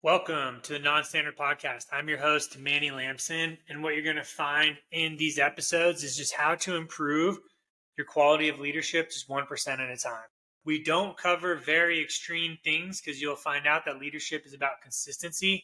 Welcome to the Non-Standard Podcast. I'm your host, Manny Lamson, and what you're going to find in these episodes is just how to improve your quality of leadership just 1% at a time. We don't cover very extreme things because you'll find out that leadership is about consistency,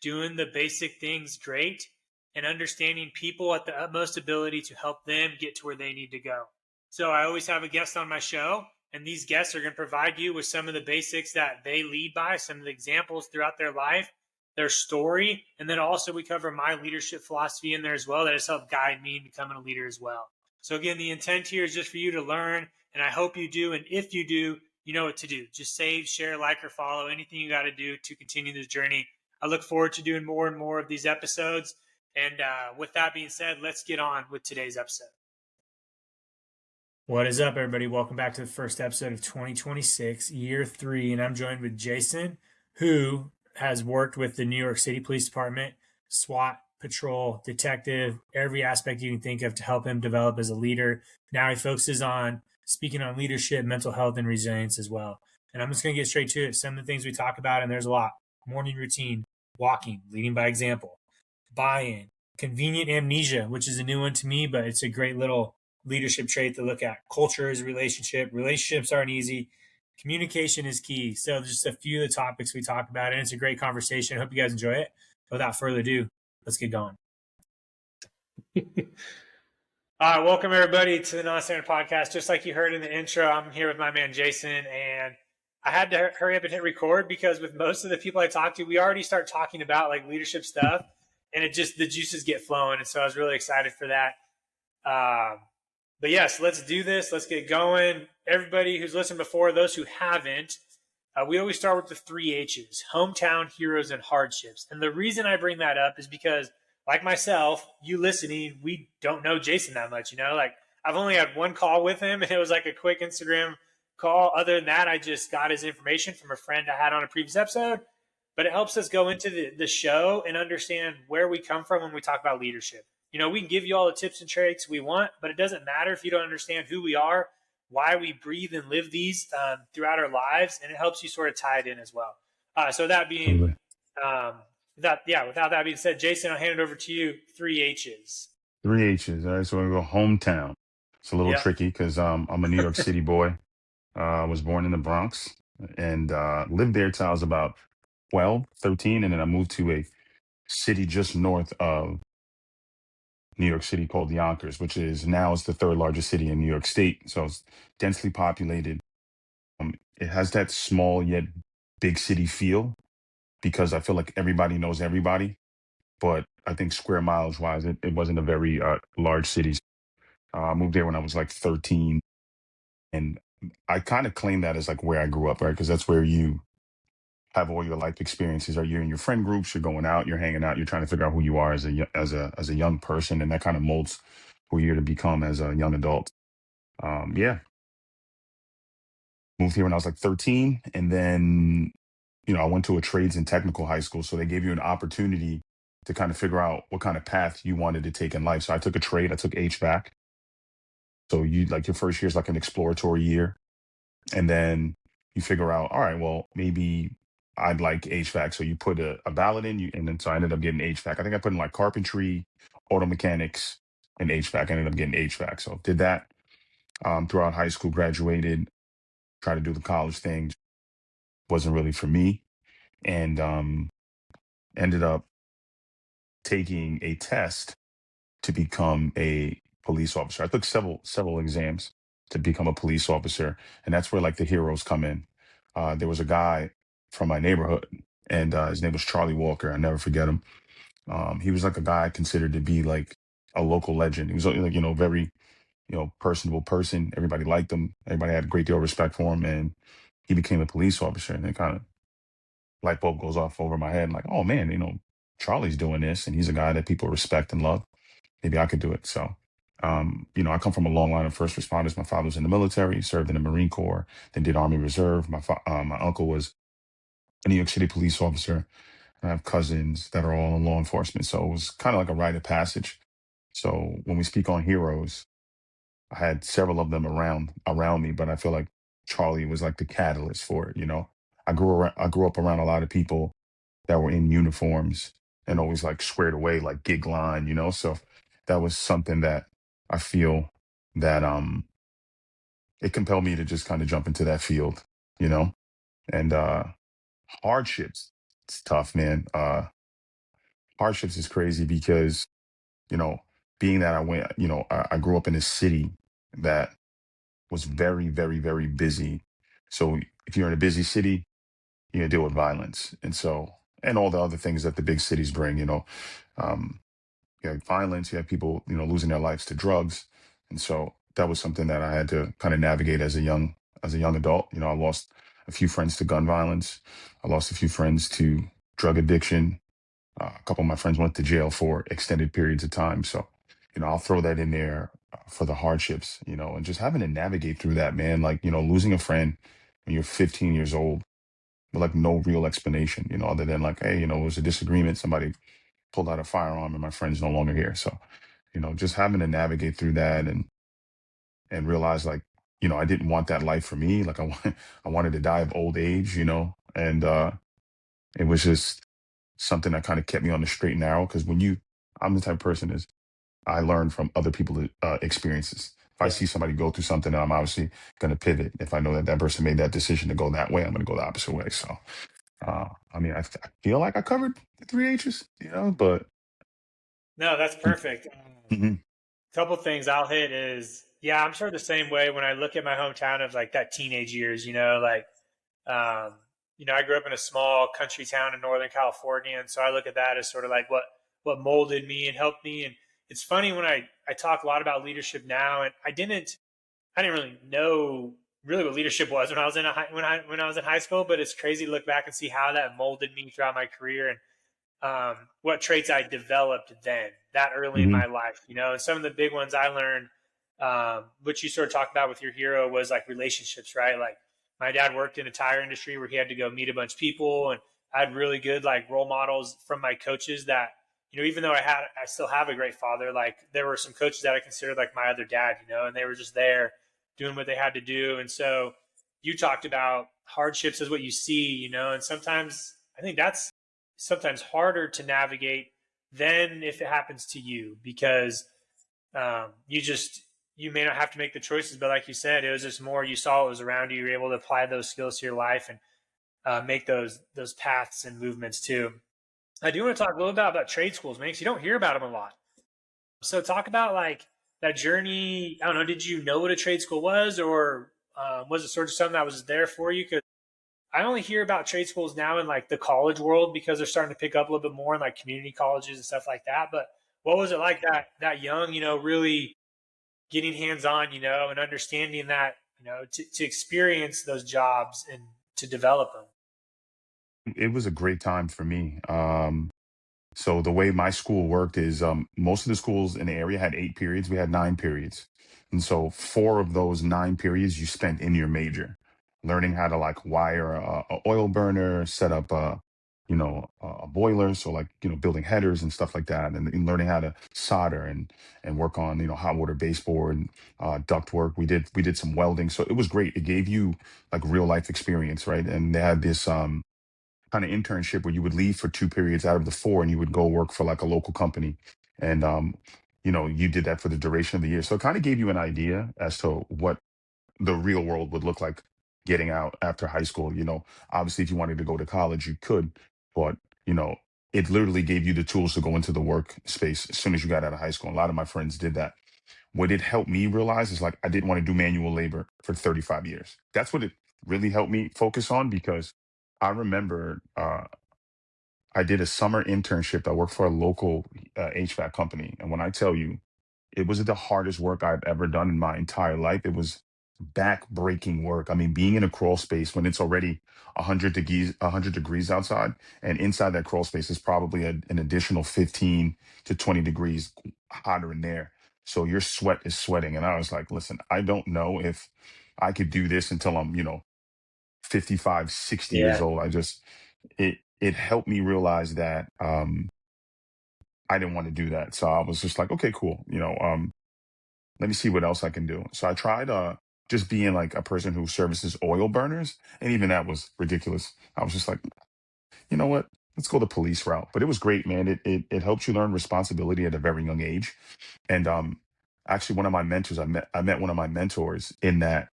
doing the basic things great, and understanding people at the utmost ability to help them get to where they need to go. So I always have a guest on my show, and these guests are going to provide you with some of the basics that they lead by, some of the examples throughout their life, their story. And then also we cover my leadership philosophy in there as well that has helped guide me in becoming a leader as well. So again, the intent here is just for you to learn. And I hope you do. And if you do, you know what to do. Just save, share, like, or follow, anything you got to do to continue this journey. I look forward to doing more and more of these episodes. And with that being said, let's get on with today's episode. What is up, everybody? Welcome back to the first episode of 2026, year 3. And I'm joined with Jason, who has worked with the New York City Police Department, SWAT, patrol, detective, every aspect you can think of to help him develop as a leader. Now he focuses on speaking on leadership, mental health, and resilience as well. And I'm just going to get straight to it. Some of the things we talk about, and there's a lot: morning routine, walking, leading by example, buy-in, convenient amnesia, which is a new one to me, but it's a great little leadership trait to look at. Culture is relationship. Relationships aren't easy. Communication is key. So just a few of the topics we talk about, and it's a great conversation. I hope you guys enjoy it. Without further ado, let's get going. All right, welcome everybody to the Non-Standard Podcast. Just like you heard in the intro, I'm here with my man Jason, and I had to hurry up and hit record because with most of the people I talk to, we already start talking about like leadership stuff, and it just, the juices get flowing. And so I was really excited for that. But yes, let's do this. Let's get going. Everybody who's listened before, those who haven't, we always start with the 3 H's: hometown, heroes, and hardships. And the reason I bring that up is because, like myself, you listening, we don't know Jason that much. Like I've only had one call with him, and it was like a quick Instagram call. Other than that, I just got his information from a friend I had on a previous episode. But it helps us go into the show and understand where we come from when we talk about leadership. We can give you all the tips and tricks we want, but it doesn't matter if you don't understand who we are, why we breathe and live these throughout our lives, and it helps you sort of tie it in as well. So that being, without that being said, Jason, I'll hand it over to you. 3 H's. 3 H's. All right, so we're going to go hometown. It's a little tricky because I'm a New York City boy. I was born in the Bronx and lived there till I was about 12, 13, and then I moved to a city just north of New York City called Yonkers, which is now the 3rd largest city in New York State. So it's densely populated. It has that small yet big city feel because I feel like everybody knows everybody. But I think square miles wise, it wasn't a very large city. I moved there when I was like 13. And I kind of claim that as like where I grew up, right? Because that's where you have all your life experiences. Are you in your friend groups? You're going out, you're hanging out, you're trying to figure out who you are as a young person, and that kind of molds who you're to become as a young adult. Moved here when I was like 13, and then I went to a trades and technical high school, so they gave you an opportunity to kind of figure out what kind of path you wanted to take in life. So I took a trade. I took HVAC. So you like your first year is like an exploratory year, and then you figure out, all right, well, maybe I'd like HVAC. So you put a ballot in, and then so I ended up getting HVAC. I think I put in like carpentry, auto mechanics, and HVAC. I ended up getting HVAC. So did that throughout high school, graduated, tried to do the college thing. Wasn't really for me. And ended up taking a test to become a police officer. I took several exams to become a police officer. And that's where like the heroes come in. There was a guy from my neighborhood, and his name was Charlie Walker. I never forget him. He was like a guy considered to be like a local legend. He was like, very, personable person. Everybody liked him. Everybody had a great deal of respect for him. And he became a police officer, and it kind of light bulb goes off over my head. Like, oh man, Charlie's doing this, and he's a guy that people respect and love. Maybe I could do it. So, I come from a long line of first responders. My father was in the military, served in the Marine Corps, then did Army Reserve. My uncle was a New York City police officer. I have cousins that are all in law enforcement. So it was kind of like a rite of passage. So when we speak on heroes, I had several of them around me, but I feel like Charlie was like the catalyst for it. I grew up around a lot of people that were in uniforms and always like squared away, like gig line, So that was something that I feel that it compelled me to just kind of jump into that field, you know? And hardships, it's tough, man. Hardships is crazy because, you know, being that I grew up in a city that was very, very, very busy. So if you're in a busy city, you deal with violence. And all the other things that the big cities bring, um, you have violence, you have people, losing their lives to drugs. And so that was something that I had to kind of navigate as a young adult. I lost a few friends to gun violence. I lost a few friends to drug addiction. A couple of my friends went to jail for extended periods of time. So, I'll throw that in there for the hardships, and just having to navigate through that, man. Like, losing a friend when you're 15 years old with like no real explanation, other than like, hey, it was a disagreement. Somebody pulled out a firearm and my friend's no longer here. So, just having to navigate through that and realize like, I didn't want that life for me. Like I wanted to die of old age, and it was just something that kind of kept me on the straight and narrow. Because I'm the type of person is I learn from other people's experiences. If I Yeah. see somebody go through something, I'm obviously going to pivot. If I know that that person made that decision to go that way, I'm going to go the opposite way. So, I mean, I feel like I covered the three H's, but No, that's perfect. Mhm. Couple things I'll hit is, yeah, I'm sort of the same way when I look at my hometown of like that teenage years, like, um, I grew up in a small country town in Northern California. And so I look at that as sort of like what molded me and helped me. And it's funny when I talk a lot about leadership now, and I didn't really know really what leadership was when I was in when I was in high school, but it's crazy to look back and see how that molded me throughout my career. And what traits I developed then, that early in Mhm. my life, and some of the big ones I learned, which you sort of talked about with your hero, was like relationships, right? Like my dad worked in a tire industry where he had to go meet a bunch of people, and I had really good like role models from my coaches that, even though I still have a great father, like there were some coaches that I considered like my other dad, and they were just there doing what they had to do. And so you talked about hardships as what you see, and sometimes I think that's sometimes harder to navigate than if it happens to you, because you may not have to make the choices, but like you said, it was just more you saw what was around you. You were able to apply those skills to your life and make those paths and movements too. I do want to talk a little bit about trade schools, man, because you don't hear about them a lot. So talk about like that journey. I don't know. Did you know what a trade school was, or was it sort of something that was there for you? Because I only hear about trade schools now in like the college world because they're starting to pick up a little bit more in like community colleges and stuff like that. But what was it like that young, really getting hands on, and understanding that, to experience those jobs and to develop them? It was a great time for me. So the way my school worked is most of the schools in the area had 8 periods. We had 9 periods. And so 4 of those 9 periods you spent in your major, learning how to like wire a oil burner, set up a boiler. So like, building headers and stuff like that, and learning how to solder and work on, hot water baseboard, duct work. We did some welding. So it was great. It gave you like real life experience, right? And they had this kind of internship where you would leave for 2 periods out of the four and you would go work for like a local company. And, you did that for the duration of the year. So it kind of gave you an idea as to what the real world would look like getting out after high school. Obviously, if you wanted to go to college, you could, but, you know, it literally gave you the tools to go into the workspace as soon as you got out of high school. A lot of my friends did that. What it helped me realize is like I didn't want to do manual labor for 35 years. That's what it really helped me focus on because I remember I did a summer internship. I worked for a local HVAC company. And when I tell you, it was the hardest work I've ever done in my entire life. It was back-breaking work. I mean, being in a crawl space when it's already 100 degrees outside, and inside that crawl space is probably an additional 15 to 20 degrees hotter in there. So your sweat is sweating. And I was like, listen, I don't know if I could do this until I'm, 55, 60 years Yeah. old. It helped me realize that I didn't want to do that. So I was just like, okay, cool. Let me see what else I can do. So I tried just being like a person who services oil burners, and even that was ridiculous. I was just like, you know what? let's go the police route. But it was great, man. It helps you learn responsibility at a very young age. And actually, one of my mentors, I met one of my mentors in that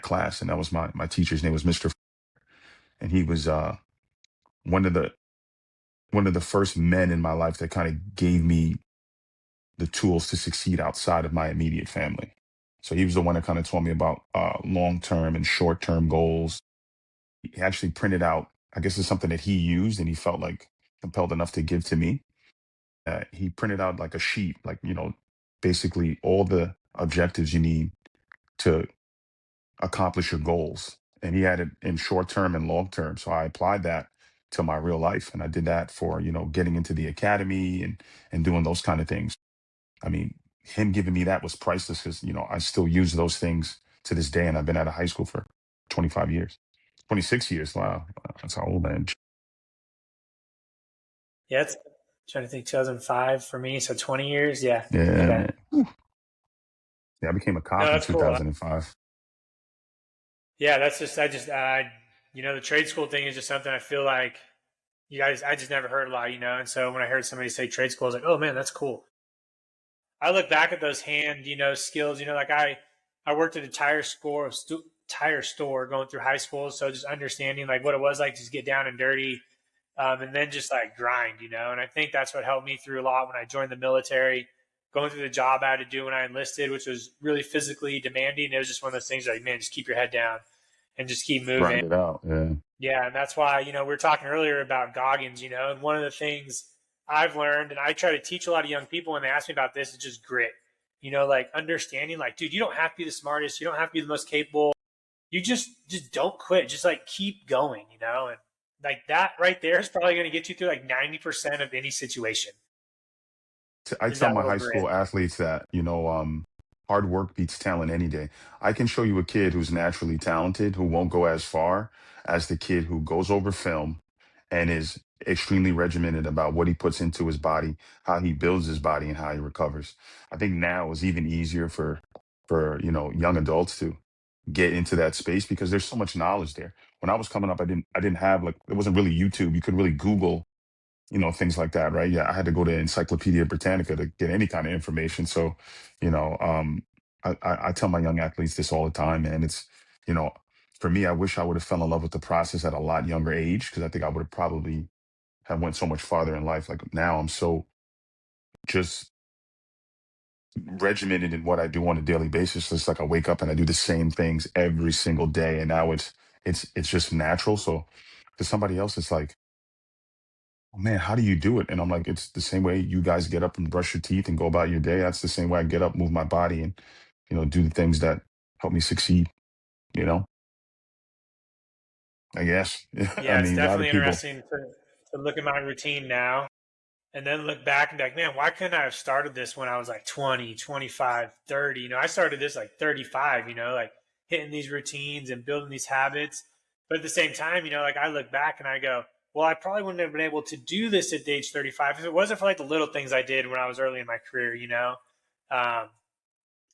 class, and that was my teacher's name was Mr. And he was one of the one of the first men in my life that kind of gave me the tools to succeed outside of my immediate family. So he was the one that kind of taught me about long term and short term goals. He actually printed out, I guess it's something that he used and he felt like compelled enough to give to me. He printed out like a sheet, like, basically all the objectives you need to accomplish your goals. And he had it in short term and long term. So I applied that to my real life. And I did that for, getting into the academy and doing those kind of things. I mean, him giving me that was priceless because, I still use those things to this day. And I've been out of high school for 25 years, 26 years. Wow. That's how old I am. Yeah, it's trying to think 2005 for me, so 20 years. Yeah. Yeah, Okay. man. Yeah, I became a No, cop in that's cool. 2005. Yeah, that's just the trade school thing is just something I feel like you guys I just never heard a lot, and so when I heard somebody say trade school, I was like, oh man, that's cool. I look back at those hand, skills, like I worked at a tire store going through high school, so just understanding like what it was like to just get down and dirty, and then just like grind, and I think that's what helped me through a lot when I joined the military, going through the job I had to do when I enlisted, which was really physically demanding. It was just one of those things like, man, just keep your head down and just keep moving. Grind it out. Yeah. Yeah, and that's why, we were talking earlier about Goggins, and one of the things I've learned, and I try to teach a lot of young people when they ask me about this, is just grit. Like understanding, like, dude, you don't have to be the smartest, you don't have to be the most capable. You just don't quit. Just like keep going, and like that right there is probably going to get you through like 90% of any situation. I Is tell that my little high grit? school athletes that, hard work beats talent any day. I can show you a kid who's naturally talented who won't go as far as the kid who goes over film and is extremely regimented about what he puts into his body, how he builds his body, and how he recovers. I think now is even easier for young adults to get into that space because there's so much knowledge there. When I was coming up, I didn't have like there wasn't really YouTube. You could really Google things like that, right? Yeah, I had to go to Encyclopedia Britannica to get any kind of information. So, you know, um, I tell my young athletes this all the time, man. It's, you know, for me, I wish I would have fell in love with the process at a lot younger age because I think I would have probably have went so much farther in life. Like now, I'm so just regimented in what I do on a daily basis. It's like I wake up and I do the same things every single day, and now it's just natural. So, to somebody else, it's like, "Oh, man, how do you do it?" And I'm like, it's the same way you guys get up and brush your teeth and go about your day. That's the same way I get up, move my body, and do the things that help me succeed. You know, I guess. I Yeah, it's mean, a lot of definitely people. interesting to look at my routine now and then look back and be like, man, why couldn't I have started this when I was like 20, 25, 30? I started this like 35, like hitting these routines and building these habits. But at the same time, like I look back and I go, well, I probably wouldn't have been able to do this at age 35 if it wasn't for like the little things I did when I was early in my career. Um,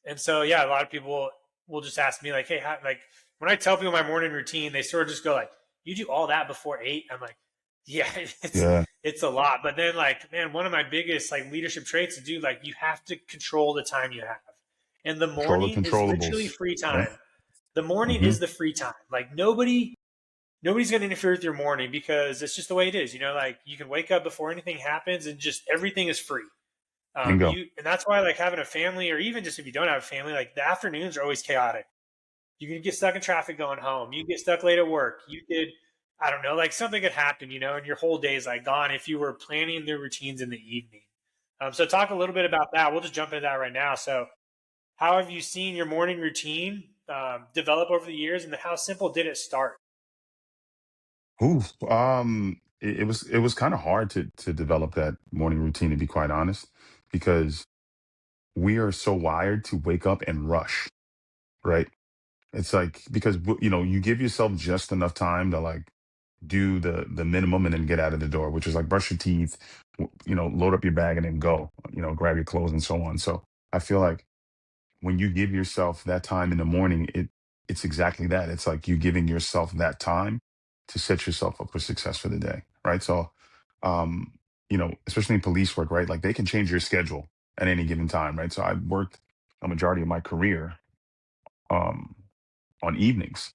and so, yeah, a lot of people will just ask me like, hey, like when I tell people my morning routine, they sort of just go like, you do all that before 8? I'm like, yeah, it's Yeah, it's a lot. But then like, man, one of my biggest like leadership traits is, dude, like you have to control the time you have. And the control the morning is literally controllables. free Yeah. time. The morning Hmm. is the free time. Like nobody's gonna interfere with your morning because it's just the way it is. Like you can wake up before anything happens and just everything is free. Bingo. And that's why like having a family, or even just if you don't have a family, like the afternoons are always chaotic. You can get stuck in traffic going home. You get stuck late at work. You could, I don't know, like something could happen, and your whole day is like gone if you were planning the routines in the evening. So talk a little bit about that. We'll just jump into that right now. So how have you seen your morning routine develop over the years, and how simple did it start? Ooh, it was kind of hard to develop that morning routine, to be quite honest, because we are so wired to wake up and rush, right? It's like because you give yourself just enough time to like do the minimum and then get out of the door, which is like brush your teeth, load up your bag and then go, grab your clothes and so on. So I feel like when you give yourself that time in the morning, it's exactly that. It's like you giving yourself that time to set yourself up for success for the day, right? So, um, especially in police work, right? Like they can change your schedule at any given time, right? So I worked a majority of my career um, on evenings,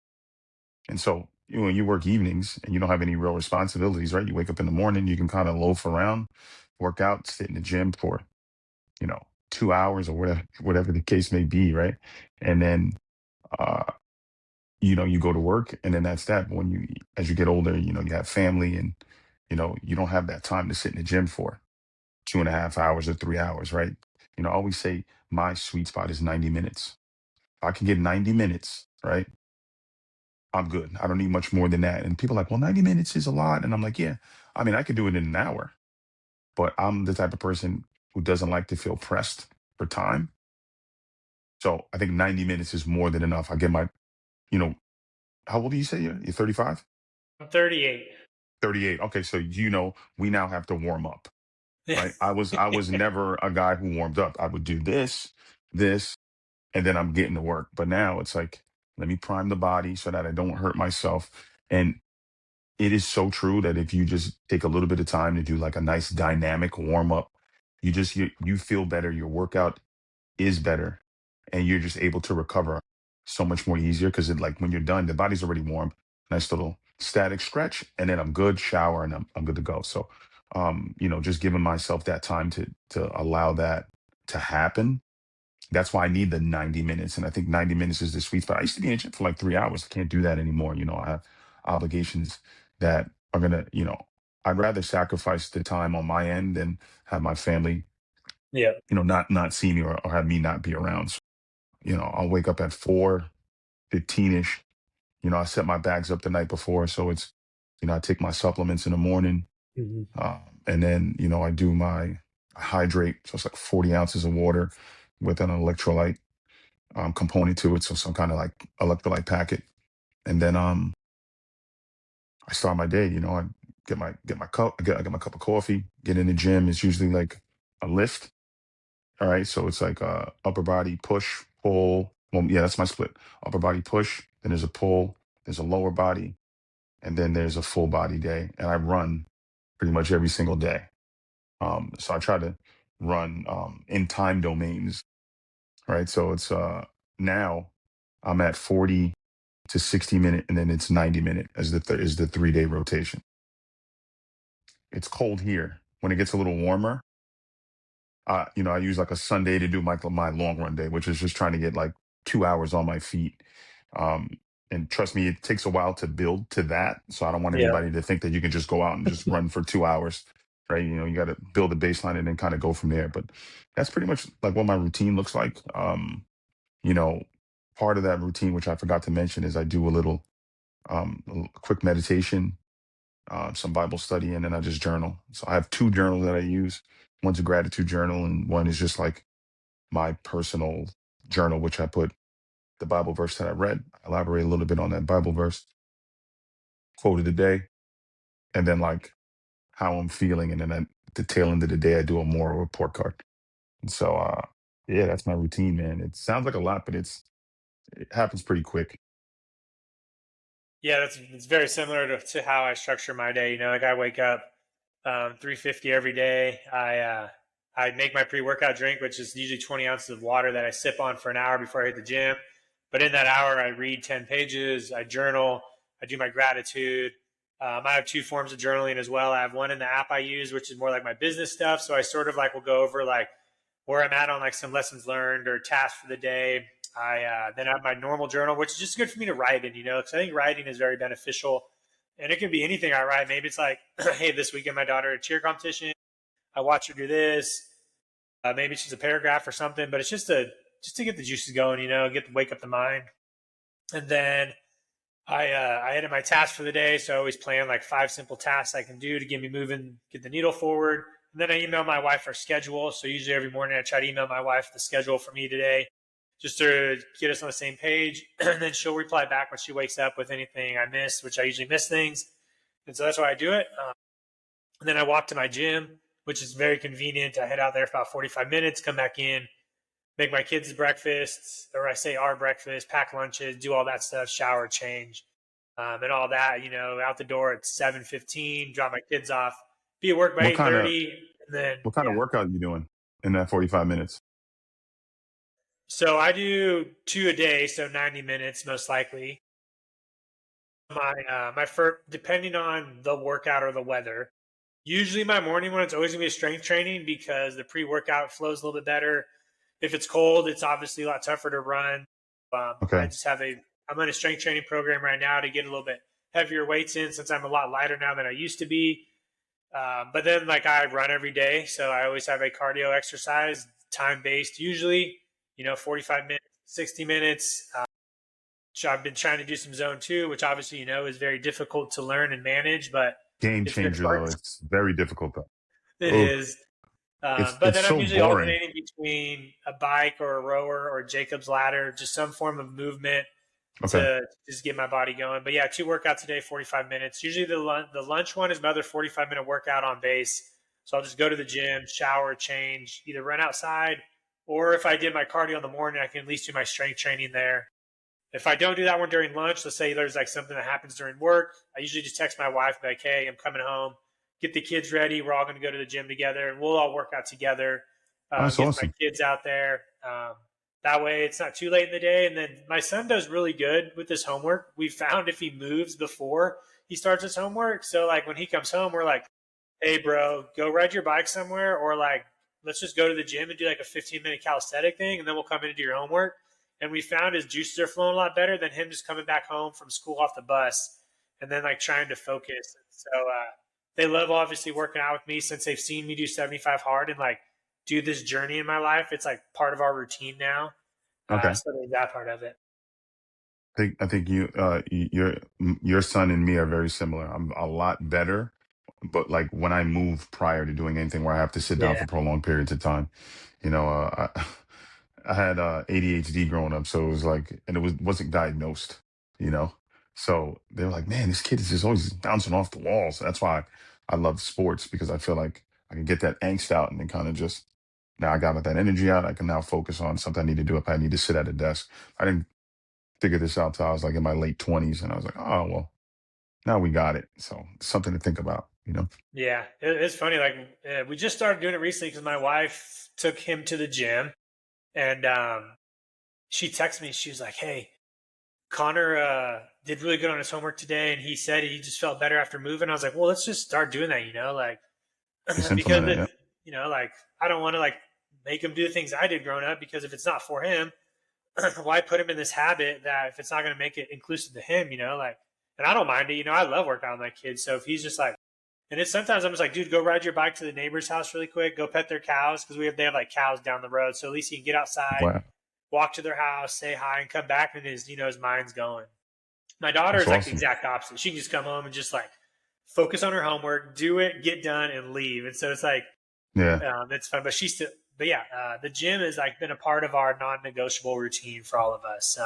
and so when you work evenings and you don't have any real responsibilities, right? You wake up in the morning, you can kind of loaf around, work out, sit in the gym for you know 2 hours or whatever the case may be, right? And then uh, you go to work, and then that's that. But when you as you get older, you have family, and you don't have that time to sit in the gym for 2.5 hours or 3 hours, right? I always say my sweet spot is 90 minutes. If I can get 90 minutes, right, I'm good. I don't need much more than that. And people are like, well, 90 minutes is a lot. And I'm like, yeah, I mean, I could do it in an hour, but I'm the type of person who doesn't like to feel pressed for time. So I think 90 minutes is more than enough. I get you know, how old do you say you're 35? I'm 38. 38. Okay. So, we now have to warm up, right? I was never a guy who warmed up. I would do this, and then I'm getting to work. But now it's like, let me prime the body so that I don't hurt myself. And it is so true that if you just take a little bit of time to do like a nice dynamic warm up, you feel better. Your workout is better, and you're just able to recover so much more easier because like when you're done, the body's already warm. Nice little static stretch, and then I'm good. Shower, and I'm good to go. So, just giving myself that time to allow that to happen. That's why I need the 90 minutes. And I think 90 minutes is the sweet spot. I used to be in the gym for like 3 hours. I can't do that anymore. I have obligations that are going to, I'd rather sacrifice the time on my end than have my family, Yeah. not see me or have me not be around. So, I'll wake up at 4:15ish. I set my bags up the night before. So I take my supplements in the morning. Mhm. And then, I hydrate. So it's like 40 ounces of water with an electrolyte component to it, so some kind of like electrolyte packet, and then I start my day. I get my cup of coffee, get in the gym. It's usually like a lift. All right, so it's like upper body push pull. Well, yeah, that's my split. Upper body push, then there's a pull, there's a lower body, and then there's a full body day. And I run pretty much every single day. So I try to run in time domains. Right, so it's now I'm at 40 to 60 minute, and then it's 90 minute as is the 3 day rotation. It's cold here. When it gets a little warmer, I use like a Sunday to do my long run day, which is just trying to get like 2 hours on my feet. Um, and trust me, it takes a while to build to that. So I don't want Yeah. anybody to think that you can just go out and just run for 2 hours, right? You got to build a baseline and then kind of go from there. But that's pretty much like what my routine looks like. You know, Part of that routine, which I forgot to mention, is I do a quick meditation, some Bible study, and then I just journal. So I have two journals that I use. One's a gratitude journal, and one is just like my personal journal, which I put the Bible verse that I read, elaborate a little bit on that Bible verse, quote of the day, and then like how I'm feeling, and then at the tail end of the day, I do a moral report card. And so, yeah, that's my routine, man. It sounds like a lot, but it happens pretty quick. Yeah, it's very similar to how I structure my day. Like I wake up 3:50 every day. I make my pre-workout drink, which is usually 20 ounces of water that I sip on for an hour before I hit the gym. But in that hour, I read 10 pages. I journal. I do my gratitude. I have two forms of journaling as well. I have one in the app I use, which is more like my business stuff. So I sort of like will go over like where I'm at on like some lessons learned or tasks for the day. I then have my normal journal, which is just good for me to write in, because I think writing is very beneficial. And it can be anything I write. Maybe it's like, hey, this weekend my daughter at a cheer competition. I watch her do this. Maybe it's just a paragraph or something, but it's just to get the juices going, wake up the mind. And then I edit my tasks for the day, so I always plan like 5 simple tasks I can do to get me moving, get the needle forward. And then I email my wife our schedule. So usually every morning I try to email my wife the schedule for me today, just to get us on the same page. And then she'll reply back when she wakes up with anything I missed, which I usually miss things. And so that's why I do it. And then I walk to my gym, which is very convenient. I head out there for about 45 minutes, come back in, make my kids breakfast, or I say our breakfast, pack lunches, do all that stuff, shower, change. and all that. Out the door at 7:15, drop my kids off, be at work by What eight kind of thirty, and then what kind of yeah. workout you doing in that 45 minutes? So I do two a day, so 90 minutes most likely. My first, depending on the workout or the weather. Usually my morning one, it's always gonna be a strength training because the pre-workout flows a little bit better. If it's cold, it's obviously a lot tougher to run. I Okay. just have I'm on a strength training program right now to get a little bit heavier weights in since I'm a lot lighter now than I used to be. But then like I run every day, so I always have a cardio exercise, time based usually. 45 minutes, 60 minutes. I've been trying to do some zone two, which obviously is very difficult to learn and manage, but Game it's been changer fun. though. It's very difficult though. It Oh, is. it's But it's then I'm so usually boring. alternating between a bike or a rower or Jacob's ladder, just some form of movement Okay. to just get my body going. But yeah, two workouts a day, 45 minutes. Usually the lunch one is another 45-minute workout on base. So I'll just go to the gym, shower, change, either run outside, or if I did my cardio in the morning, I can at least do my strength training there. If I don't do that one during lunch, let's say there's like something that happens during work, I usually just text my wife, like, hey, I'm coming home, get the kids ready. We're all going to go to the gym together and we'll all work out together, That's get my awesome. kids out there. That way it's not too late in the day. And then my son does really good with his homework. We found if he moves before he starts his homework. So, like, when he comes home, we're like, hey, bro, go ride your bike somewhere, or like, let's just go to the gym and do like a 15-minute calisthenic thing, and then we'll come in and do your homework. And we found his juices are flowing a lot better than him just coming back home from school off the bus and then like trying to focus. So they love obviously working out with me since they've seen me do 75 hard and like do this journey in my life. It's like part of our routine now. Okay. So there's that part of it. I think your son and me are very similar. I'm a lot better, but like when I move prior to doing anything where I have to sit down Yeah. for prolonged periods of time, I had ADHD growing up, so it was like, and wasn't diagnosed, you know. So they were like, "Man, this kid is just always bouncing off the walls." That's why I love sports because I feel like I can get that angst out and then kind of just now I got that energy out. I can now focus on something I need to do if I need to sit at a desk. I didn't figure this out till I was like in my late 20s, and I was like, "Oh well, now we got it." So something to think about. Yeah. It's funny. Like, we just started doing it recently because my wife took him to the gym and she texted me. She was like, hey, Connor did really good on his homework today, and he said he just felt better after moving. I was like, well, let's just start doing that, like Just because implement it. Yeah. it's like I don't want to like make him do the things I did growing up because if it's not for him, why put him in this habit that if it's not going to make it inclusive to him, like, and I don't mind it, I love working out with my kids. So if he's just like, and it's sometimes I'm just like, dude, go ride your bike to the neighbor's house really quick, go pet their cows because they have like cows down the road, so at least he can get outside, Wow, walk to their house, say hi, and come back, and his mind's going. My daughter that's is like the awesome. exact opposite. She can just come home and just like focus on her homework, do it, get done, and leave. And so it's like Yeah, it's fun. But she's still, but yeah, the gym has like been a part of our non-negotiable routine for all of us.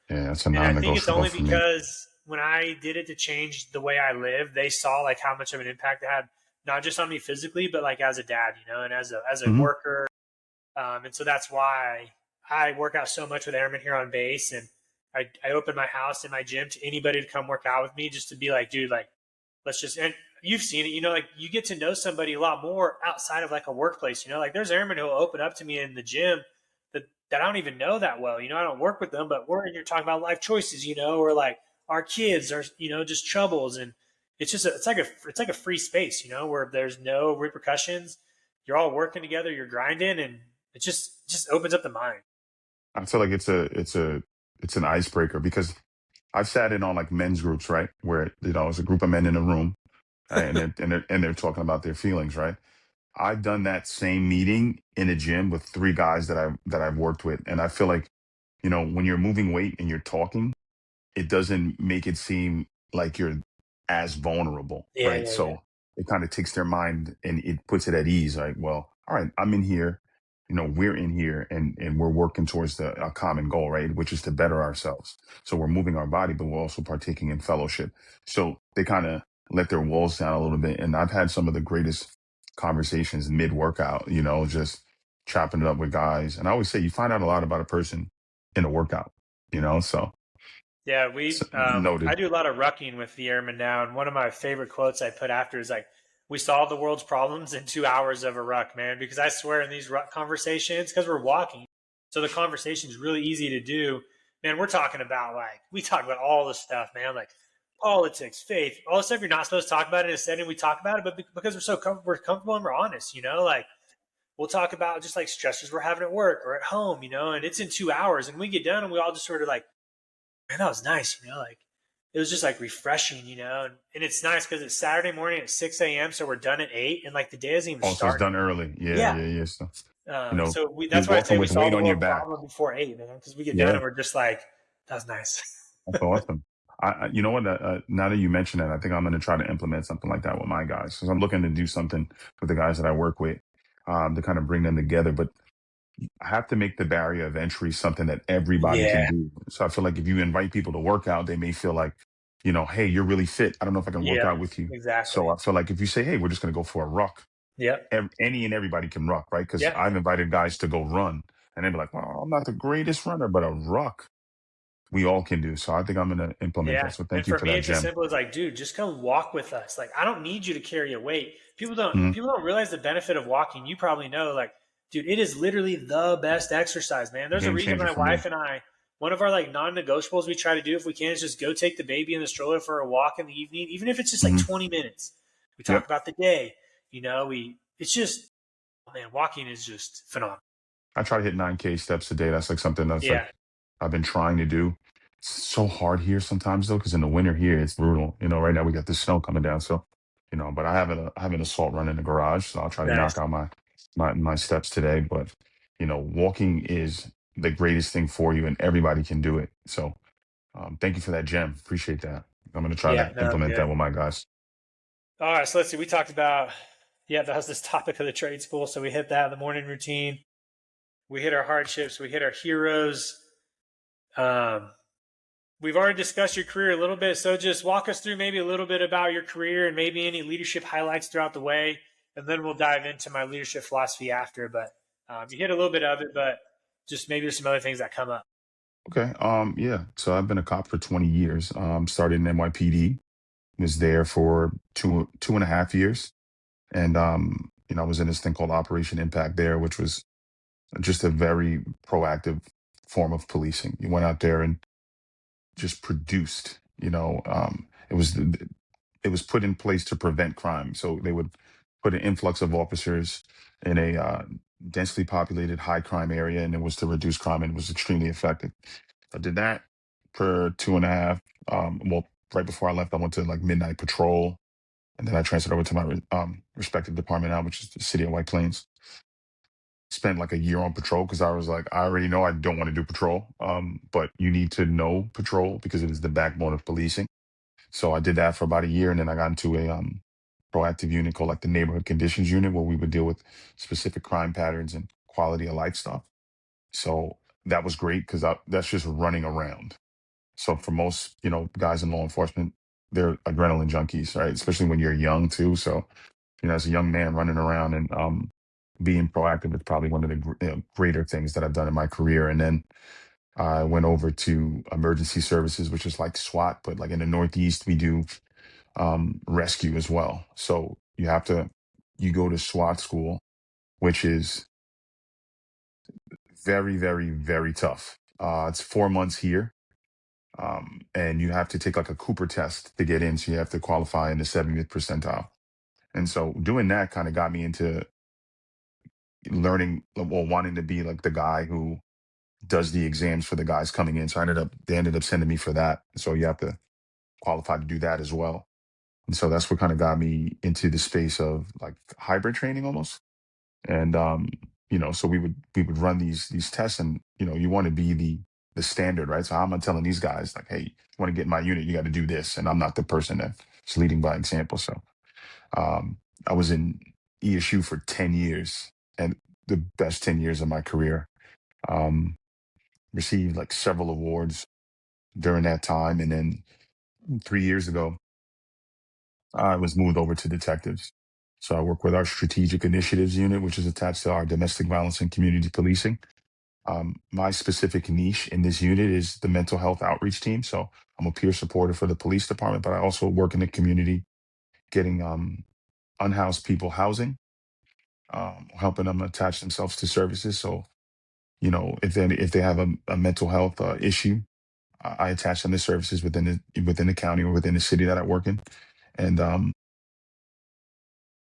yeah, that's a And I think it's non-negotiable only for me. because when I did it to change the way I live, they saw like how much of an impact it had, not just on me physically, but like as a dad, and as a Hmm. worker. And so that's why I work out so much with airmen here on base, and I open my house and my gym to anybody to come work out with me, just to be like, dude, like, let's just. And you've seen it, like you get to know somebody a lot more outside of like a workplace. Like there's airmen who will open up to me in the gym that I don't even know that well. I don't work with them, but we're in here talking about life choices, or like our kids are, just troubles, and it's like a free space, where there's no repercussions. You're all working together, you're grinding, and it just opens up the mind. I feel like it's an icebreaker because I've sat in on like men's groups, right, where it's a group of men in a room, right, and they're talking about their feelings, right. I've done that same meeting in a gym with three guys that I've worked with, and I feel like when you're moving weight and you're talking, it doesn't make it seem like you're as vulnerable, Yeah, right? yeah, yeah. So it kind of takes their mind and it puts it at ease. Like, well, all right, I'm in here, we're in here, and we're working towards a common goal, right? Which is to better ourselves. So we're moving our body, but we're also partaking in fellowship. So they kind of let their walls down a little bit, and I've had some of the greatest conversations mid workout. Just chopping it up with guys. And I always say you find out a lot about a person in a workout. So Yeah, I Noted. do a lot of rucking with the airmen now, and one of my favorite quotes I put after is like, "We solve the world's problems in 2 hours of a ruck, man." Because I swear in these ruck conversations, because we're walking, so the conversation is really easy to do. Man, we're talking about like we talk about all this stuff, man, like politics, faith, all the stuff you're not supposed to talk about in a setting. We talk about it, but because we're comfortable and we're honest, like we'll talk about just like stressors we're having at work or at home, and it's in 2 hours, and we get done and we all just sort of like, man, that was nice, like it was just like refreshing, and it's nice because it's Saturday morning at 6 a.m., so we're done at 8, and like the day hasn't even Also, it's started. done early. Yeah, Yeah. yeah, yeah. So, you know, So you're that's why I walking say we with solve weight the on your world's back. problem before 8, man, because we get done Yeah, and we're just like, that was nice. that's awesome. You know what? Now that you mention it, I think I'm going to try to implement something like that with my guys because I'm looking to do something with the guys that I work with, to kind of bring them together. But I have to make the barrier of entry something that everybody can Yeah. do. So I feel like if you invite people to work out, they may feel like, hey, you're really fit. I don't know if I can work Yep. out with you. So Exactly. I feel like if you say, hey, we're just going to go for a ruck, Yep. any and everybody can ruck, right? Because Yeah. I've invited guys to go run, and they'd be like, well, I'm not the greatest runner, but a ruck we all can do. So I think I'm going to implement Yeah. that. So And thank you for for me, that, it's as Gem. simple as like, dude, just come walk with us. Like, I don't need you to carry a weight. People don't Mhm. people don't realize the benefit of walking. You probably know, like, dude, it is literally the best exercise, man. There's a Game reason changer my for me. wife and I, one of our like non-negotiables we try to do if we can is just go take the baby in the stroller for a walk in the evening, even if it's just like Hmm. 20 minutes. We talk Yep. about the day. We it's just, oh, man, walking is just phenomenal. I try to hit 9K steps a day. That's like something that's like Yeah. I've been trying to do. It's so hard here sometimes though, because in the winter here it's brutal. Right now we got the snow coming down, so But I have an assault run in the garage, so I'll try to knock Nice. out my steps today. But walking is the greatest thing for you, and everybody can do it. So thank you for that, Gem. Appreciate that. I'm gonna try Yeah, to no, implement good. that with my guys. All right, so let's see. We talked about, yeah, that was this topic of the trade school. So we hit that in the morning routine. We hit our hardships. We hit our heroes. Um, we've already discussed your career a little bit. So just walk us through maybe a little bit about your career and maybe any leadership highlights throughout the way. And then we'll dive into my leadership philosophy after. But you hit a little bit of it, but just maybe there's some other things that come up. Okay. Yeah. So I've been a cop for 20 years. Started in NYPD. Was there for two and a half years. And I was in this thing called Operation Impact there, which was just a very proactive form of policing. You went out there and just produced. It was put in place to prevent crime. So they would put an influx of officers in a densely populated, high crime area, and it was to reduce crime, and it was extremely effective. I did that for two and a half. Well, right before I left, I went to like midnight patrol, and then I transferred over to my respective department now, which is the city of White Plains. Spent like a year on patrol because I was like, I already know I don't want to do patrol, but you need to know patrol because it is the backbone of policing. So I did that for about a year, and then I got into a proactive unit called like the neighborhood conditions unit, where we would deal with specific crime patterns and quality of life stuff. So that was great because that's just running around. So for most, guys in law enforcement, they're adrenaline junkies, right? Especially when you're young too. So, as a young man running around and being proactive is probably one of the greater things that I've done in my career. And then I went over to emergency services, which is like SWAT, but like in the Northeast, we do rescue as well. So you go to SWAT school, which is very, very, very tough. It's 4 months here, and you have to take like a Cooper test to get in. So you have to qualify in the 70th percentile. And so doing that kind of got me into learning or wanting to be like the guy who does the exams for the guys coming in. So they ended up sending me for that. So you have to qualify to do that as well. And so that's what kind of got me into the space of like hybrid training almost. And so we would run these tests, and you want to be the standard, right? So I'm not telling these guys like, hey, you want to get in my unit, you got to do this. And I'm not the person that's leading by example. So um I was in ESU for 10 years, and the best 10 years of my career. Um Received like several awards during that time. And then 3 years ago, I was moved over to detectives. So I work with our strategic initiatives unit, which is attached to our domestic violence and community policing. My specific niche in this unit is the mental health outreach team. So I'm a peer supporter for the police department, but I also work in the community getting unhoused people housing, helping them attach themselves to services. So, if they have a mental health issue, I attach them to services within the county or within the city that I work in. And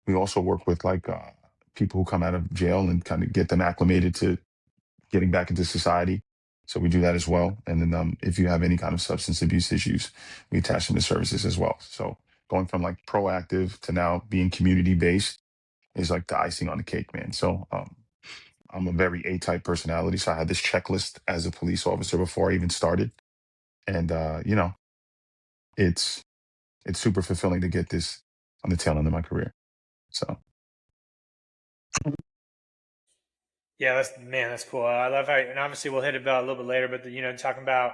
we also work with like people who come out of jail and kind of get them acclimated to getting back into society. So we do that as well. And then if you have any kind of substance abuse issues, we attach them to services as well. So going from like proactive to now being community based is like the icing on the cake, man. So I'm a very A-type personality. So I had this checklist as a police officer before I even started. And it's it's super fulfilling to get this on the tail end of my career. So Yeah, that's cool. I love how, and obviously we'll hit about a little bit later, but talking about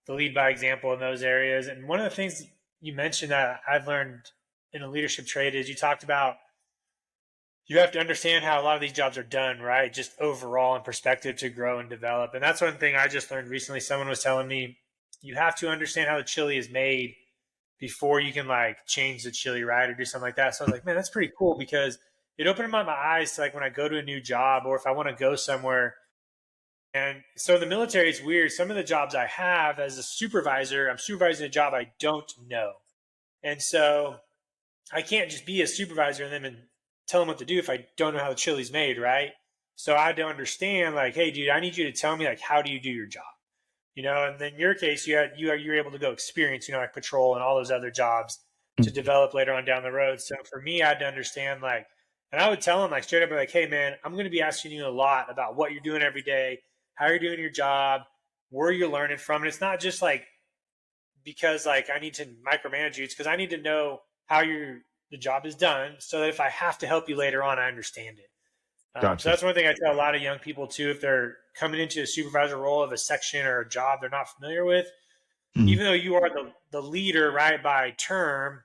the lead by example in those areas. And one of the things you mentioned that I've learned in a leadership trade is you talked about you have to understand how a lot of these jobs are done, right? Just overall in perspective to grow and develop. And that's one thing I just learned recently. Someone was telling me you have to understand how the chili is made before you can like change the chili, right? Or do something like that. So I was like, man, that's pretty cool because it opened my eyes to like when I go to a new job or if I want to go somewhere. And so in the military, it's weird. Some of the jobs I have as a supervisor, I'm supervising a job I don't know. And so I can't just be a supervisor and tell them what to do if I don't know how the chili's made, right? So I had to understand, like, hey, dude, I need you to tell me, like, how do you do your job? And then in your case, you're able to go experience, like patrol and all those other jobs to develop later on down the road. So for me, I had to understand, like, and I would tell them, like, straight up, like, hey, man, I'm going to be asking you a lot about what you're doing every day, how you're doing your job, where you're learning from. And it's not just like because like I need to micromanage you. It's because I need to know how the job is done so that if I have to help you later on, I understand it. So gotcha. that's one thing I tell a lot of young people too, if they're coming into a supervisor role of a section or a job they're not familiar with, Mhm. even though you are the leader, right, by term,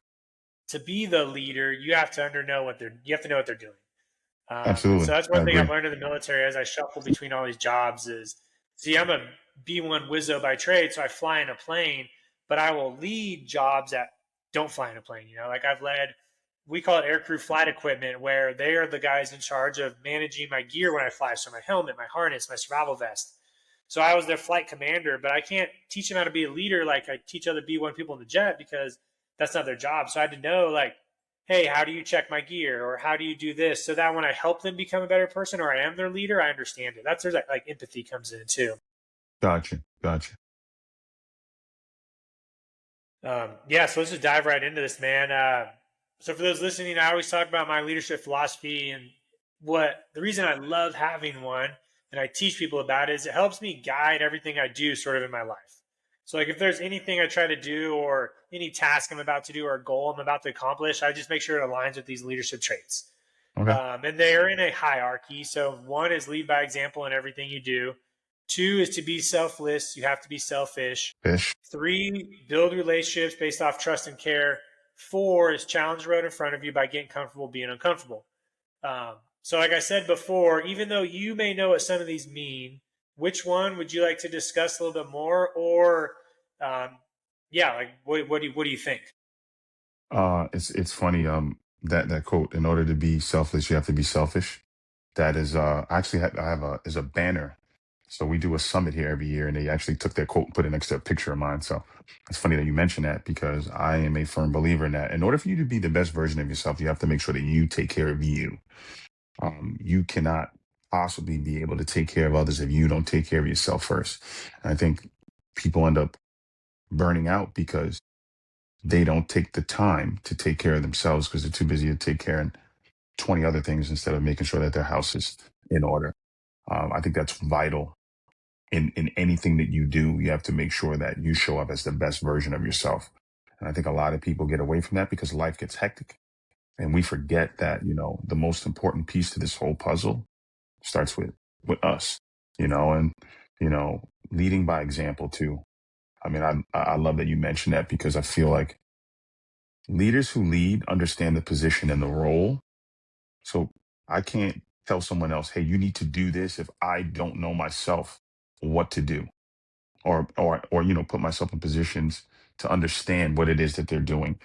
to be the leader, you have to know what they're doing. And so Absolutely. that's I one thing I've agree. learned in the military as I shuffle between all these jobs is, see, I'm a B1 Wizzo by trade, so I fly in a plane, but I will lead jobs that don't fly in a plane. Like I've led, we call it aircrew flight equipment, where they are the guys in charge of managing my gear when I fly. So my helmet, my harness, my survival vest. So I was their flight commander, but I can't teach them how to be a leader like I teach other B1 people in the jet because that's not their job. So I had to know, like, hey, how do you check my gear or how do you do this so that when I help them become a better person or I am their leader, I understand it. That's where like empathy comes in too. Gotcha. Gotcha. Yeah, so let's just dive right into this, man. So for those listening, I always talk about my leadership philosophy and what the reason I love having one and I teach people about it is it helps me guide everything I do sort of in my life. So like if there's anything I try to do or any task I'm about to do or a goal I'm about to accomplish, I just make sure it aligns with these leadership traits. Okay. And they are in a hierarchy. So one is lead by example in everything you do. Two is to be selfless. You have to be selfish. Fish. Three, build relationships based off trust and care. Four is challenge the road in front of you by getting comfortable being uncomfortable. So, like I said before, even though you may know what some of these mean, which one would you like to discuss a little bit more? Or, yeah, like what do you think? It's funny. That quote. In order to be selfless, you have to be selfish. That is actually I have a is a banner. So we do a summit here every year, and they actually took that quote and put it next to a picture of mine. So it's funny that you mentioned that because I am a firm believer in that. In order for you to be the best version of yourself, you have to make sure that you take care of you. You cannot possibly be able to take care of others if you don't take care of yourself first. And I think people end up burning out because they don't take the time to take care of themselves because they're too busy to take care of 20 other things instead of making sure that their house is in order. I think that's vital in anything that you do. You have to make sure that you show up as the best version of yourself. And I think a lot of people get away from that because life gets hectic. And we forget that, the most important piece to this whole puzzle starts with us, and, leading by example too. I mean, I love that you mentioned that because I feel like leaders who lead understand the position and the role. So I can't tell someone else, hey, you need to do this if I don't know myself what to do, or put myself in positions to understand what it is that they're doing.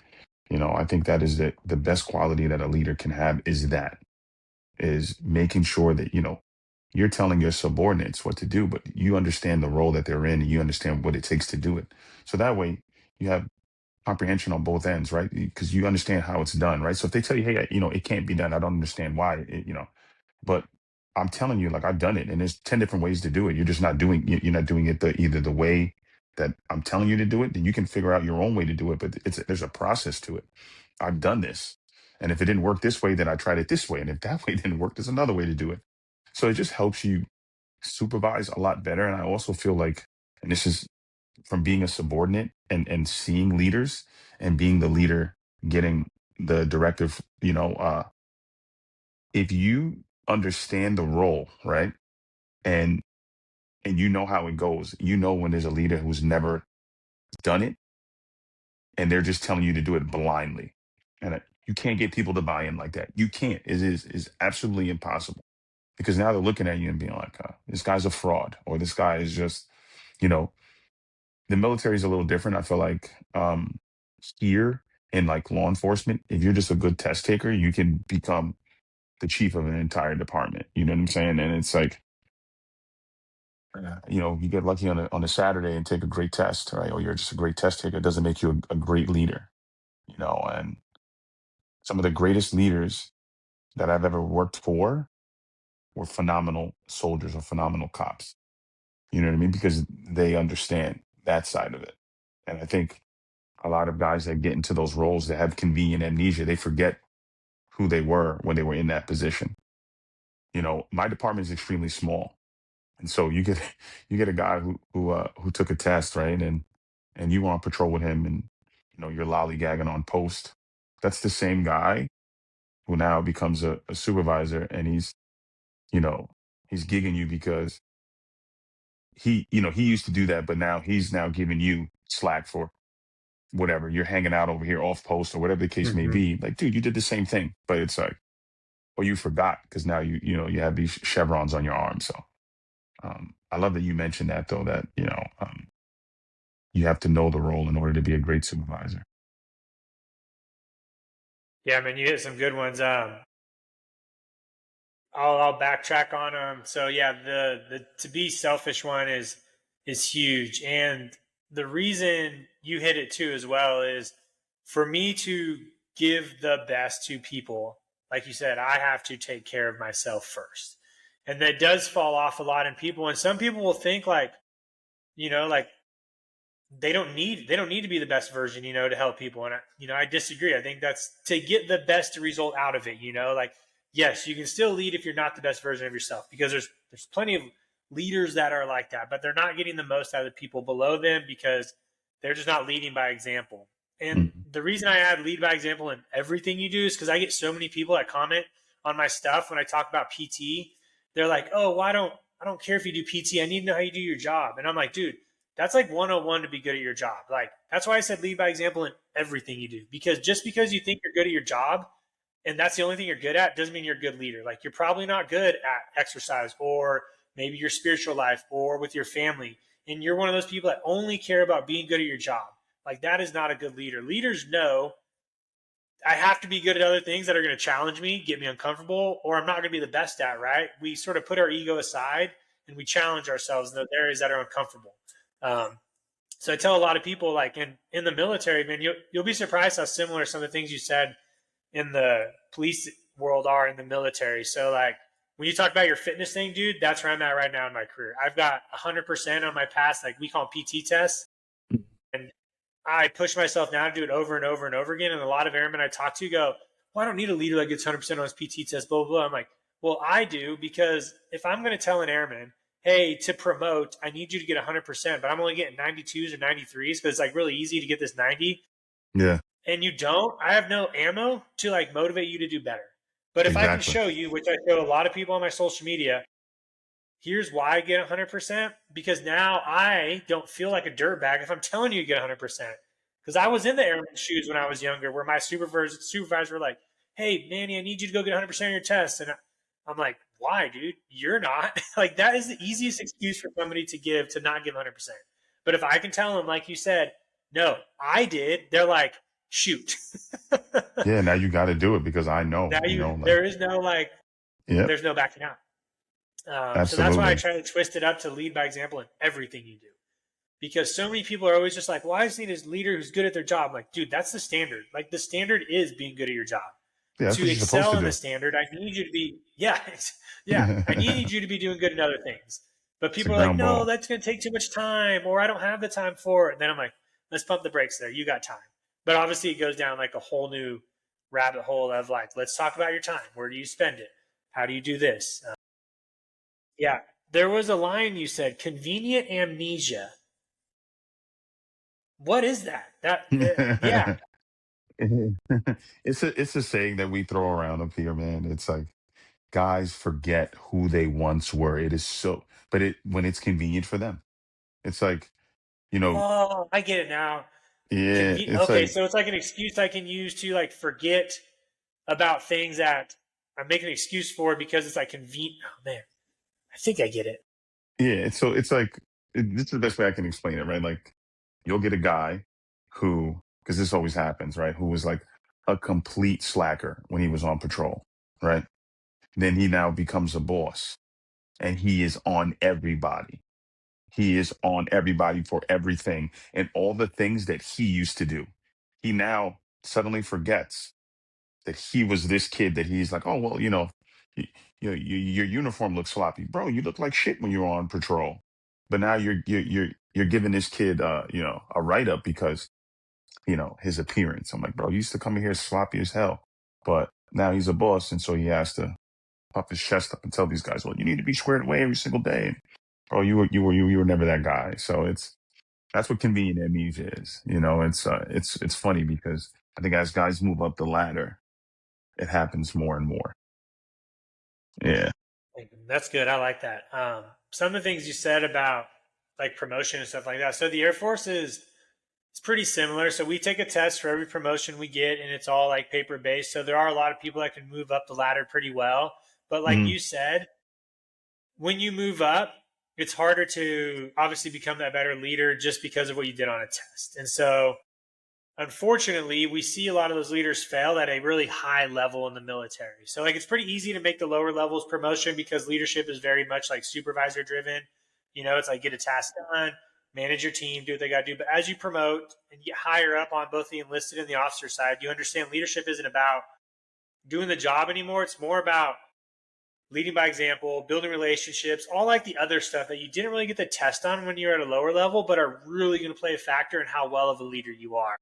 I think that is the best quality that a leader can have, is making sure that you're telling your subordinates what to do, but you understand the role that they're in and you understand what it takes to do it. So that way you have comprehension on both ends, right? Because you understand how it's done, right? So if they tell you, hey, it can't be done, I don't understand why, but I'm telling you, like, I've done it, and there's 10 different ways to do it. You're just not doing you're not doing it either the way that I'm telling you to do it. Then you can figure out your own way to do it, but there's a process to it. I've done this, and if it didn't work this way, then I tried it this way, and if that way didn't work, there's another way to do it. So it just helps you supervise a lot better. And I also feel like, and this is from being a subordinate and seeing leaders and being the leader, getting the directive, if you understand the role, right? And you know how it goes. When there's a leader who's never done it and they're just telling you to do it blindly. And you can't get people to buy in like that. You can't. It is absolutely impossible, because now they're looking at you and being like, this guy's a fraud, or this guy is just, you know, the military is a little different. I feel like here in like law enforcement, if you're just a good test taker, you can become the chief of an entire department. You know what I'm saying? And it's like, you get lucky on a Saturday and take a great test, right? Or you're just a great test taker. It doesn't make you a great leader, And some of the greatest leaders that I've ever worked for were phenomenal soldiers or phenomenal cops. You know what I mean? Because they understand that side of it. And I think a lot of guys that get into those roles that have convenient amnesia, they forget who they were when they were in that position. My department is extremely small, and so you get you get a guy who took a test, right, and you were on patrol with him, and you're lollygagging on post. That's the same guy who now becomes a supervisor, and you know he's gigging you because he used to do that, but he's now giving you slack for whatever, you're hanging out over here off post or whatever the case may Mm-hmm. be. Like, dude, you did the same thing, but it's like, oh, you forgot because now you have these chevrons on your arm. So I love that you mentioned that, though, that you have to know the role in order to be a great supervisor. Yeah, man, you hit some good ones. I'll backtrack on them. So yeah, the to be selfish one is huge, and the reason you hit it too as well is for me to give the best to people. Like you said, I have to take care of myself first, and that does fall off a lot in people. And some people will think like they don't need to be the best version, to help people. And I disagree. I think that's to get the best result out of it. Like, yes, you can still lead if you're not the best version of yourself, because there's plenty of leaders that are like that, but they're not getting the most out of the people below them because they're just not leading by example. And Mhm. the reason I add lead by example in everything you do is because I get so many people that comment on my stuff when I talk about PT. They're like, "Oh, well, I don't care if you do PT. I need to know how you do your job." And I'm like, dude, that's like 101 to be good at your job. Like, that's why I said lead by example in everything you do. Because just because you think you're good at your job and that's the only thing you're good at doesn't mean you're a good leader. Like, you're probably not good at exercise or maybe your spiritual life or with your family. And you're one of those people that only care about being good at your job. Like, that is not a good leader. Leaders know I have to be good at other things that are going to challenge me, get me uncomfortable, or I'm not going to be the best at, right? We sort of put our ego aside and we challenge ourselves in those areas that are uncomfortable. Um, so I tell a lot of people, like in the military, man, you'll be surprised how similar some of the things you said in the police world are in the military. So like when you talk about your fitness thing, dude, that's where I'm at right now in my career. I've got 100% on my past, like we call them PT tests, and I push myself now to do it over and over and over again. And a lot of airmen I talk to go, "Well, I don't need a leader that gets 100% on his PT test, blah, blah, blah." I'm like, well, I do, because if I'm going to tell an airman, hey, to promote, I need you to get 100%, but I'm only getting 92s or 93s because it's like really easy to get this 90, Yeah, and you don't, I have no ammo to like motivate you to do better. But if I can exactly. show you, which I show a lot of people on my social media, here's why I get 100%, because now I don't feel like a dirtbag if I'm telling you to get 100%. Because I was in the airman's shoes when I was younger, where my supervisors were like, "Hey, Manny, I need you to go get 100% of your tests," and I'm like, why, dude? You're not. Like, that is the easiest excuse for somebody to give to not give 100%. But if I can tell them, like you said, no, I did, they're like, shoot. Yeah, now you got to do it because I know, Now like, there is no like, yep, there's no backing out. So that's why I absolutely. try to twist it up to lead by example in everything you do. Because so many people are always just like, well, I just need a leader who's good at their job. I'm like, dude, that's the standard. Like, the standard is being good at your job. Yeah, that's To what you're supposed excel to in the do. standard, I need you to be, yeah, yeah, I need you to be doing good in other things. But It's a people are like, ground no, ball. that's going to take too much time, or I don't have the time for it. And then I'm like, let's pump the brakes there. You got time. But obviously, it goes down like a whole new rabbit hole of like, let's talk about your time. Where do you spend it? How do you do this? Yeah, there was a line you said, convenient amnesia. What is that? Yeah. It's a saying that we throw around up here, man. It's like guys forget who they once were. It is so, but it when it's convenient for them, it's like, you know, Oh, I get it now. yeah, it's Okay, like, so it's like an excuse I can use to like forget about things that I'm making an excuse for because it's like convenient. Oh man, I think I get it. yeah, it's like this is the best way I can explain it, right? Like you'll get a guy who, because this always happens, right? Who was like a complete slacker when he was on patrol, right? Then he now becomes a boss and he is on everybody. He is on everybody for everything and all the things that he used to do. He now suddenly forgets that he was this kid that he's like, oh, well, you, your uniform looks sloppy. Bro, you look like shit when you were on patrol. But now you're giving this kid, a write up because, his appearance. I'm like, bro, you used to come in here sloppy as hell. But now he's a boss. And so he has to puff his chest up and tell these guys, well, you need to be squared away every single day. Oh, you were never that guy. So that's what convenient amnesia is. It's funny because I think as guys move up the ladder, it happens more and more. Yeah. That's good. I like that. Some of the things you said about like promotion and stuff like that. So the Air Force is it's pretty similar. So we take a test for every promotion we get, and it's all like paper based. So there are a lot of people that can move up the ladder pretty well. But like Hmm. you said, when you move up, it's harder to obviously become that better leader just because of what you did on a test. And so, unfortunately, we see a lot of those leaders fail at a really high level in the military. So, like, it's pretty easy to make the lower levels promotion because leadership is very much like supervisor driven. It's like get a task done, manage your team, do what they got to do. But as you promote and get higher up on both the enlisted and the officer side, you understand leadership isn't about doing the job anymore. It's more about leading by example, building relationships, all like the other stuff that you didn't really get the test on when you're at a lower level, but are really going to play a factor in how well of a leader you are.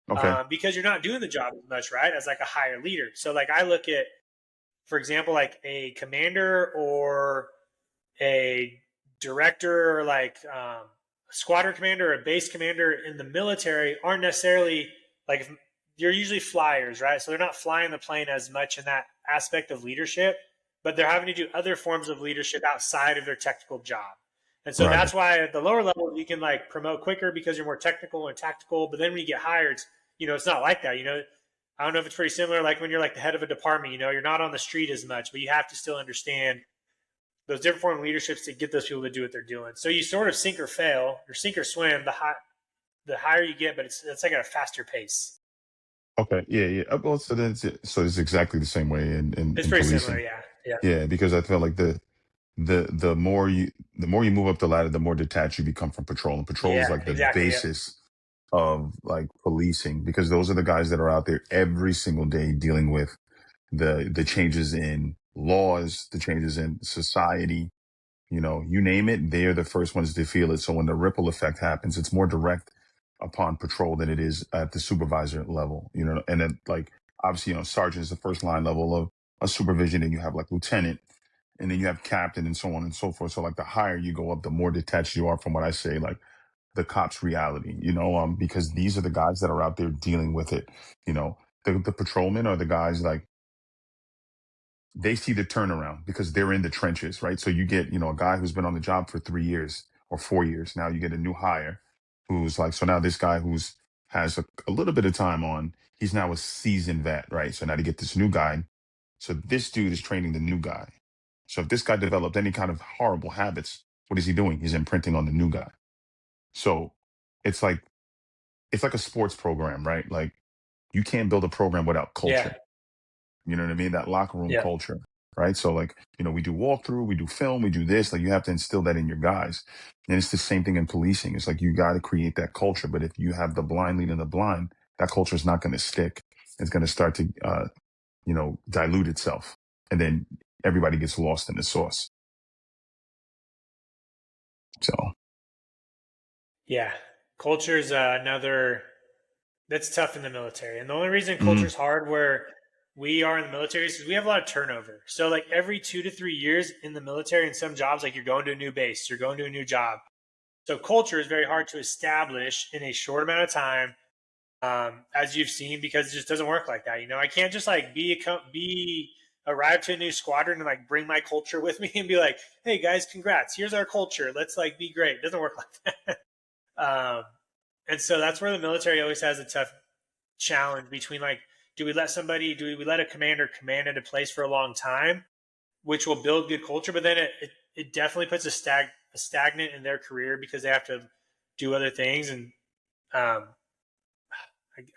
Okay. Because you're not doing the job as much, right? As like a higher leader. So like I look at, for example, like a commander or a director or like a squadron commander or a base commander in the military aren't necessarily like you're usually flyers, right? So they're not flying the plane as much in that aspect of leadership, but they're having to do other forms of leadership outside of their technical job. And so Right. that's why at the lower level you can like promote quicker because you're more technical and tactical. But then when you get hired, it's not like that. I don't know if it's pretty similar. Like when you're like the head of a department, you're not on the street as much, but you have to still understand those different form of leaderships to get those people to do what they're doing. So you sort of sink or fail, or sink or swim. The higher you get, but it's like at a faster pace. Okay. Yeah. Yeah. Well, so that's it. So it's exactly the same way in It's pretty similar, policing. yeah, yeah, Yeah, because I feel like the more you move up the ladder, the more detached you become from patrol. And patrol is yeah, like the exactly, yeah, basis of like policing because those are the guys that are out there every single day dealing with the changes in laws, the changes in society, you name it, they're the first ones to feel it. So when the ripple effect happens, it's more direct upon patrol than it is at the supervisor level, and then like obviously, sergeant is the first line level of a supervision, and you have like lieutenant, and then you have captain and so on and so forth. So like the higher you go up, the more detached you are from what I say, like the cops reality, because these are the guys that are out there dealing with it. You know, the patrolmen are the guys like they see the turnaround because they're in the trenches, right? So you get, a guy who's been on the job for 3 years or 4 years. Now you get a new hire who's like, so now this guy who's has a little bit of time on, he's now a seasoned vet, right? So now to get this new guy. So this dude is training the new guy. So if this guy developed any kind of horrible habits, what is he doing? He's imprinting on the new guy. So it's like a sports program, right? Like you can't build a program without Yeah. culture. You know what I mean? That locker room Yeah. culture, right? So like, we do walkthrough, we do film, we do this. Like you have to instill that in your guys. And it's the same thing in policing. It's like you got to create that culture. But if you have the blind leading the blind, that culture is not going to stick. It's going to start to, dilute itself. And then everybody gets lost in the sauce. So, Yeah. Culture is another that's tough in the military. And the only reason culture mm, is hard where we are in the military is because we have a lot of turnover. So like every 2 to 3 years in the military, in some jobs, like you're going to a new base, you're going to a new job. So culture is very hard to establish in a short amount of time, as you've seen, because it just doesn't work like that. I can't just like arrive to a new squadron and like bring my culture with me and be like, hey guys, congrats, here's our culture, let's like be great. It doesn't work like that. um, and so that's where the military always has a tough challenge between like, do we let a commander command at a place for a long time, which will build good culture, but then it definitely puts a stagnant in their career because they have to do other things. And um,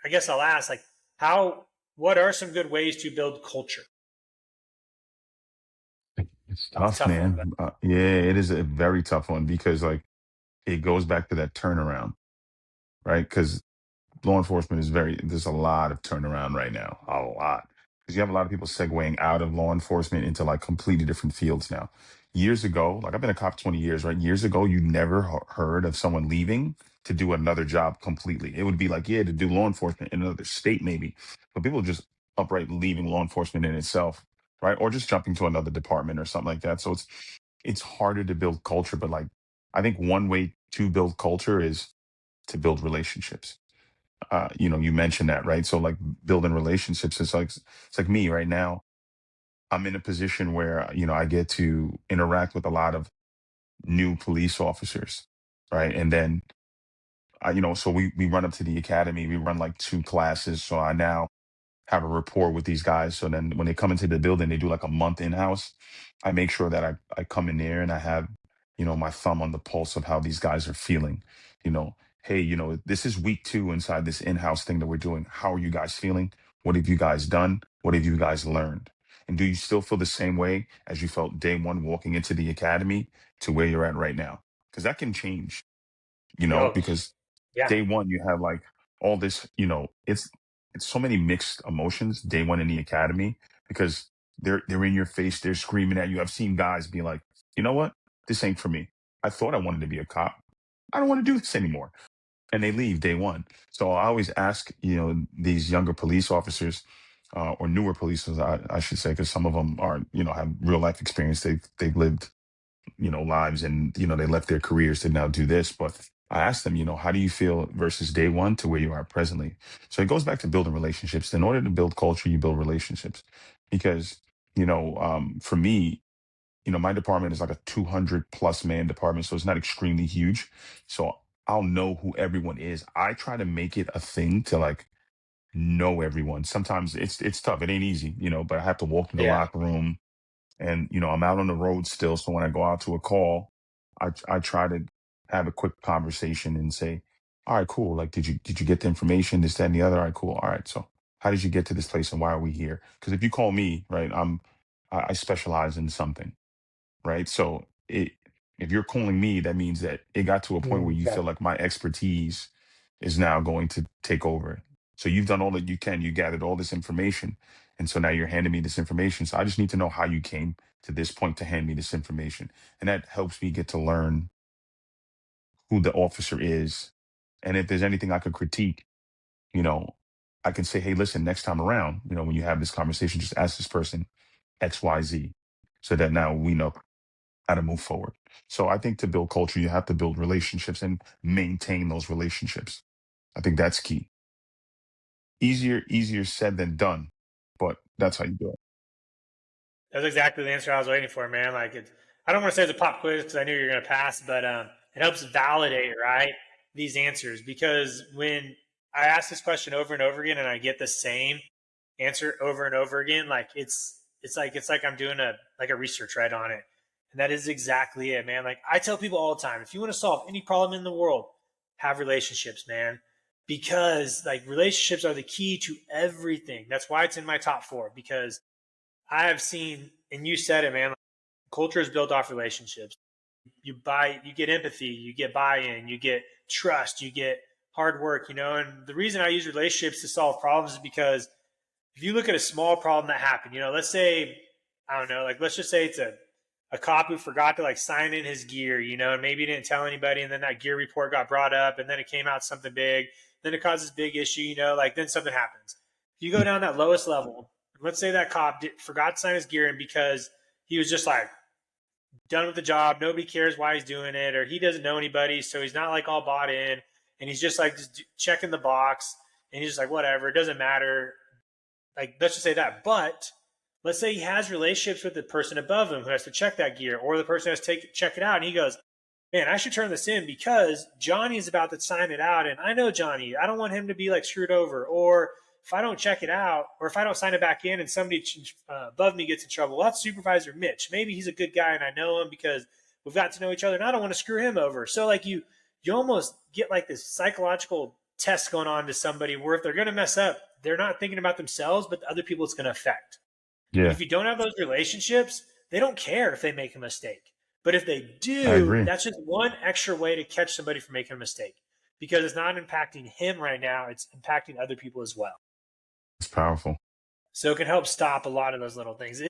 I guess I'll ask, like, what are some good ways to build culture? it's It's a tough, tough one, but man. Yeah, it is a very tough one because like it goes back to that turnaround, right? Because law enforcement there's a lot of turnaround right now, a lot. Because you have a lot of people segueing out of law enforcement into like completely different fields now. Years ago, like I've been a cop 20 years, right? Years ago, you never heard of someone leaving to do another job completely. It would be like, yeah, to do law enforcement in another state, maybe. But people just upright leaving law enforcement in itself, right? Or just jumping to another department or something like that. So it's harder to build culture. But like, I think one way to build culture is to build relationships. You mentioned that, right? So like building relationships is like it's like me right now. I'm in a position where I get to interact with a lot of new police officers, right? And then so we run up to the academy. We run like 2 classes. So I now have a rapport with these guys. So then when they come into the building, they do like a month in house. I make sure that I come in there and I have, my thumb on the pulse of how these guys are feeling. You know, hey, this is week 2 inside this in-house thing that we're doing. How are you guys feeling? What have you guys done? What have you guys learned? And do you still feel the same way as you felt day one walking into the academy to where you're at right now? Because that can change, oh, because yeah, day one you have like all this, it's so many mixed emotions day one in the academy because they're in your face, they're screaming at you. I've seen guys be like, you know what, this ain't for me. I thought I wanted to be a cop. I don't want to do this anymore. And they leave day one. So I always ask, these younger police officers, or newer police officers, I should say, because some of them are, have real life experience. They've lived lives, and they left their careers to now do this. But I asked them, how do you feel versus day one to where you are presently? So it goes back to building relationships. In order to build culture, you build relationships. Because for me, my department is like a 200 plus man department, so it's not extremely huge. So I'll know who everyone is. I try to make it a thing to like know everyone. Sometimes it's tough. It ain't easy, but I have to walk in the yeah. locker room, and I'm out on the road still. So when I go out to a call, I try to have a quick conversation and say, all right, cool, like did you get the information, this, that, and the other? All right, cool. All right, so how did you get to this place and why are we here? Because if you call me, right, I specialize in something, right? So if you're calling me, that means that it got to a point where you Yeah. feel like my expertise is now going to take over. So you've done all that you can. You gathered all this information, and so now you're handing me this information. So I just need to know how you came to this point to hand me this information, and that helps me get to learn who the officer is, and if there's anything I could critique, you know, I can say, hey, listen, next time around, when you have this conversation, just ask this person X, Y, Z, so that now we know how to move forward. So I think to build culture, you have to build relationships and maintain those relationships. I think that's key. Easier said than done, but that's how you do it. That's exactly the answer I was waiting for, man. Like, I don't want to say it's a pop quiz because I knew you were going to pass, but it helps validate, right, these answers. Because when I ask this question over and over again and I get the same answer over and over again, like it's like I'm doing a research right on it. And that is exactly it, man. Like I tell people all the time, if you want to solve any problem in the world, have relationships, man. Because like relationships are the key to everything. That's why it's in my top four. Because I have seen, and you said it, man, like, culture is built off relationships. You get empathy, you get buy-in, you get trust, you get hard work, and the reason I use relationships to solve problems is because if you look at a small problem that happened, let's say, I don't know, like let's just say it's a cop who forgot to like sign in his gear, and maybe he didn't tell anybody, and then that gear report got brought up, and then it came out something big, then it causes big issue, like then something happens. If you go down that lowest level, let's say that cop forgot to sign his gear in because he was just like done with the job, nobody cares why he's doing it, or he doesn't know anybody, so he's not like all bought in, and he's just like just checking the box, and he's just like whatever, it doesn't matter. Like let's just say that, but let's say he has relationships with the person above him who has to check that gear, or the person has to check it out, and he goes, man, I should turn this in because Johnny is about to sign it out, and I know Johnny. I don't want him to be like screwed over. Or if I don't check it out, or if I don't sign it back in, and somebody above me gets in trouble, well, that's Supervisor Mitch. Maybe he's a good guy, and I know him because we've got to know each other, and I don't want to screw him over. So like you almost get like this psychological test going on to somebody where if they're going to mess up, they're not thinking about themselves, but the other people it's going to affect. And Yeah, if you don't have those relationships, they don't care if they make a mistake. But if they I do, agree. that's just one extra way to catch somebody from making a mistake because it's not impacting him right now, it's impacting other people as well. It's powerful. So it can help stop a lot of those little things.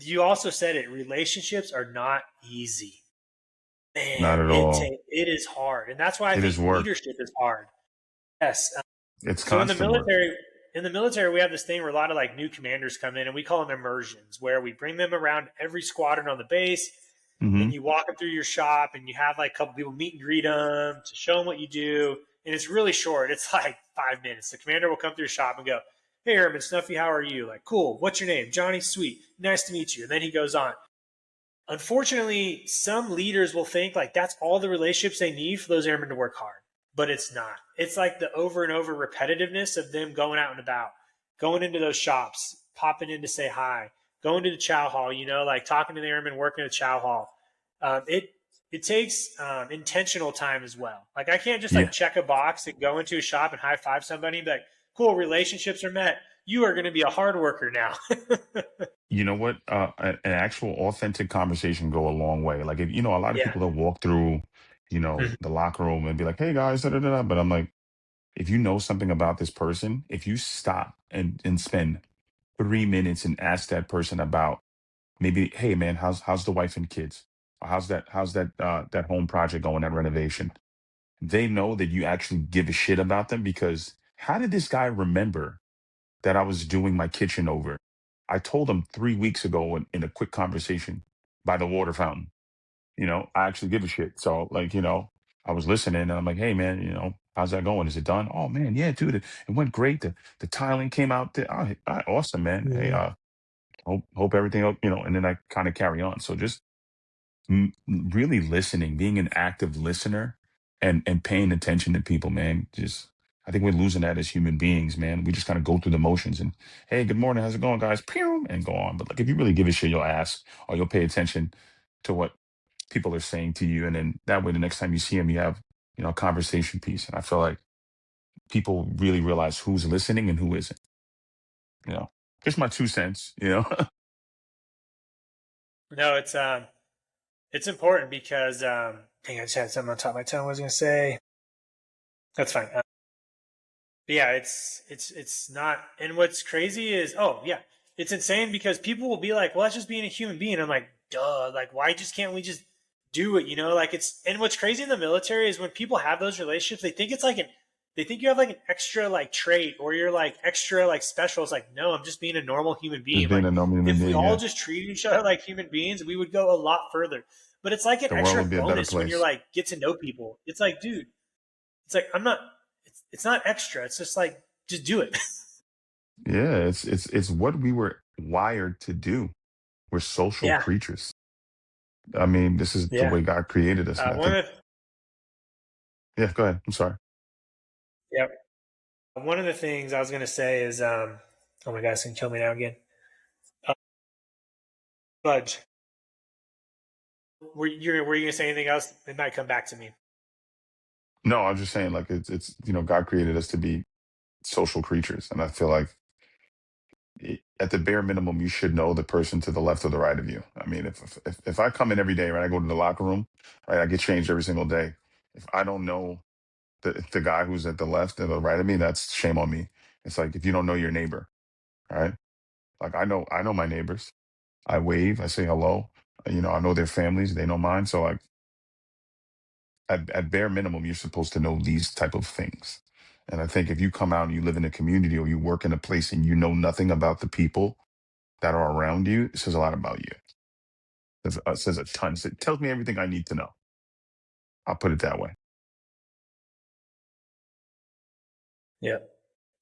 You also said it, relationships are not easy. Not Man, at all. it is hard. And that's why I It think is work. leadership is hard. Yes. It's So constant work. in the military, we have this thing where a lot of like new commanders come in, and we call them immersions, where we bring them around every squadron on the base, Hmm. and you walk them through your shop, and you have like a couple people meet and greet them to show them what you do, and it's really short. It's like 5 minutes. The commander will come through your shop and go, "Hey, Airman Snuffy, how are you?" Like, "Cool. What's your name?" "Johnny." "Sweet. Nice to meet you." And then he goes on. Unfortunately, some leaders will think like that's all the relationships they need for those airmen to work hard, but it's not. It's like the over and over repetitiveness of them going out and about, going into those shops, popping in to say hi, going to the chow hall, like talking to the airmen, working at the chow hall. It takes intentional time as well. Like I can't just like Yeah. check a box and go into a shop and high five somebody and be like, "Cool, relationships are met. You are going to be a hard worker now." You know what? An actual authentic conversation go a long way. Like if a lot of Yeah. people that walk through, Mhm. the locker room and be like, "Hey guys," da, da, da, da. But I'm like, if you know something about this person, if you stop and spend 3 minutes and ask that person about maybe, "Hey man, how's the wife and kids? Or how's that home project going, that renovation?" They know that you actually give a shit about them because how did this guy remember that I was doing my kitchen over? I told him 3 weeks ago in a quick conversation by the water fountain. I actually give a shit. So like, I was listening and I'm like, "Hey man, how's that going? Is it done?" "Oh man, yeah, dude, it went great. The tiling came out there. Awesome, man. Hey, Mhm. hope everything, and then I kind of carry on. So just really listening, being an active listener, and paying attention to people, man. Just I think we're losing that as human beings, man. We just kind of go through the motions and, "Hey, good morning, how's it going, guys?" Pew, and go on. But like if you really give a shit, you'll ask or you'll pay attention to what people are saying to you, and then that way the next time you see them, you have a conversation piece. And I feel like people really realize who's listening and who isn't. You know, just my 2 cents. No, it's important because dang, I just had something on top of my tongue. What was I going to say? That's fine. But yeah, it's not. And what's crazy is, oh yeah, it's insane because people will be like, "Well, that's just being a human being." I'm like, duh. Like, why just can't we just do it? Like it's. And what's crazy in the military is when people have those relationships, they think you have like an extra like trait or you're like extra like special. It's like, no, I'm just being a normal human Just being. being Like, a normal human if we being, all yeah, just treated each other like human beings, we would go a lot further. But it's like an the world extra would be a better bonus when you're place. like get to know people. It's like, dude, it's like I'm not. It's not extra. It's just like just do it. Yeah, it's what we were wired to do. We're social Yeah, creatures. I mean, this is the yeah. way God created us, and I think, One of yeah, go ahead. I'm sorry. yeah, one of the things I was gonna say is, oh my God, it's gonna kill me now again. Budge. Were you going to say anything else? It might come back to me. No, I'm just saying, like, it's God created us to be social creatures, and I feel like at the bare minimum, you should know the person to the left or the right of you. I mean, if I come in every day, right, I go to the locker room, right, I get changed every single day. If I don't know the guy who's at the left and the right of me, that's shame on me. It's like if you don't know your neighbor, right? Like I know my neighbors. I wave, I say hello. I know their families, they know mine. So like at bare minimum, you're supposed to know these type of things. And I think if you come out and you live in a community or you work in a place and you know nothing about the people that are around you, it says a lot about you. It says a ton. It tells me everything I need to know. I'll put it that way. Yeah.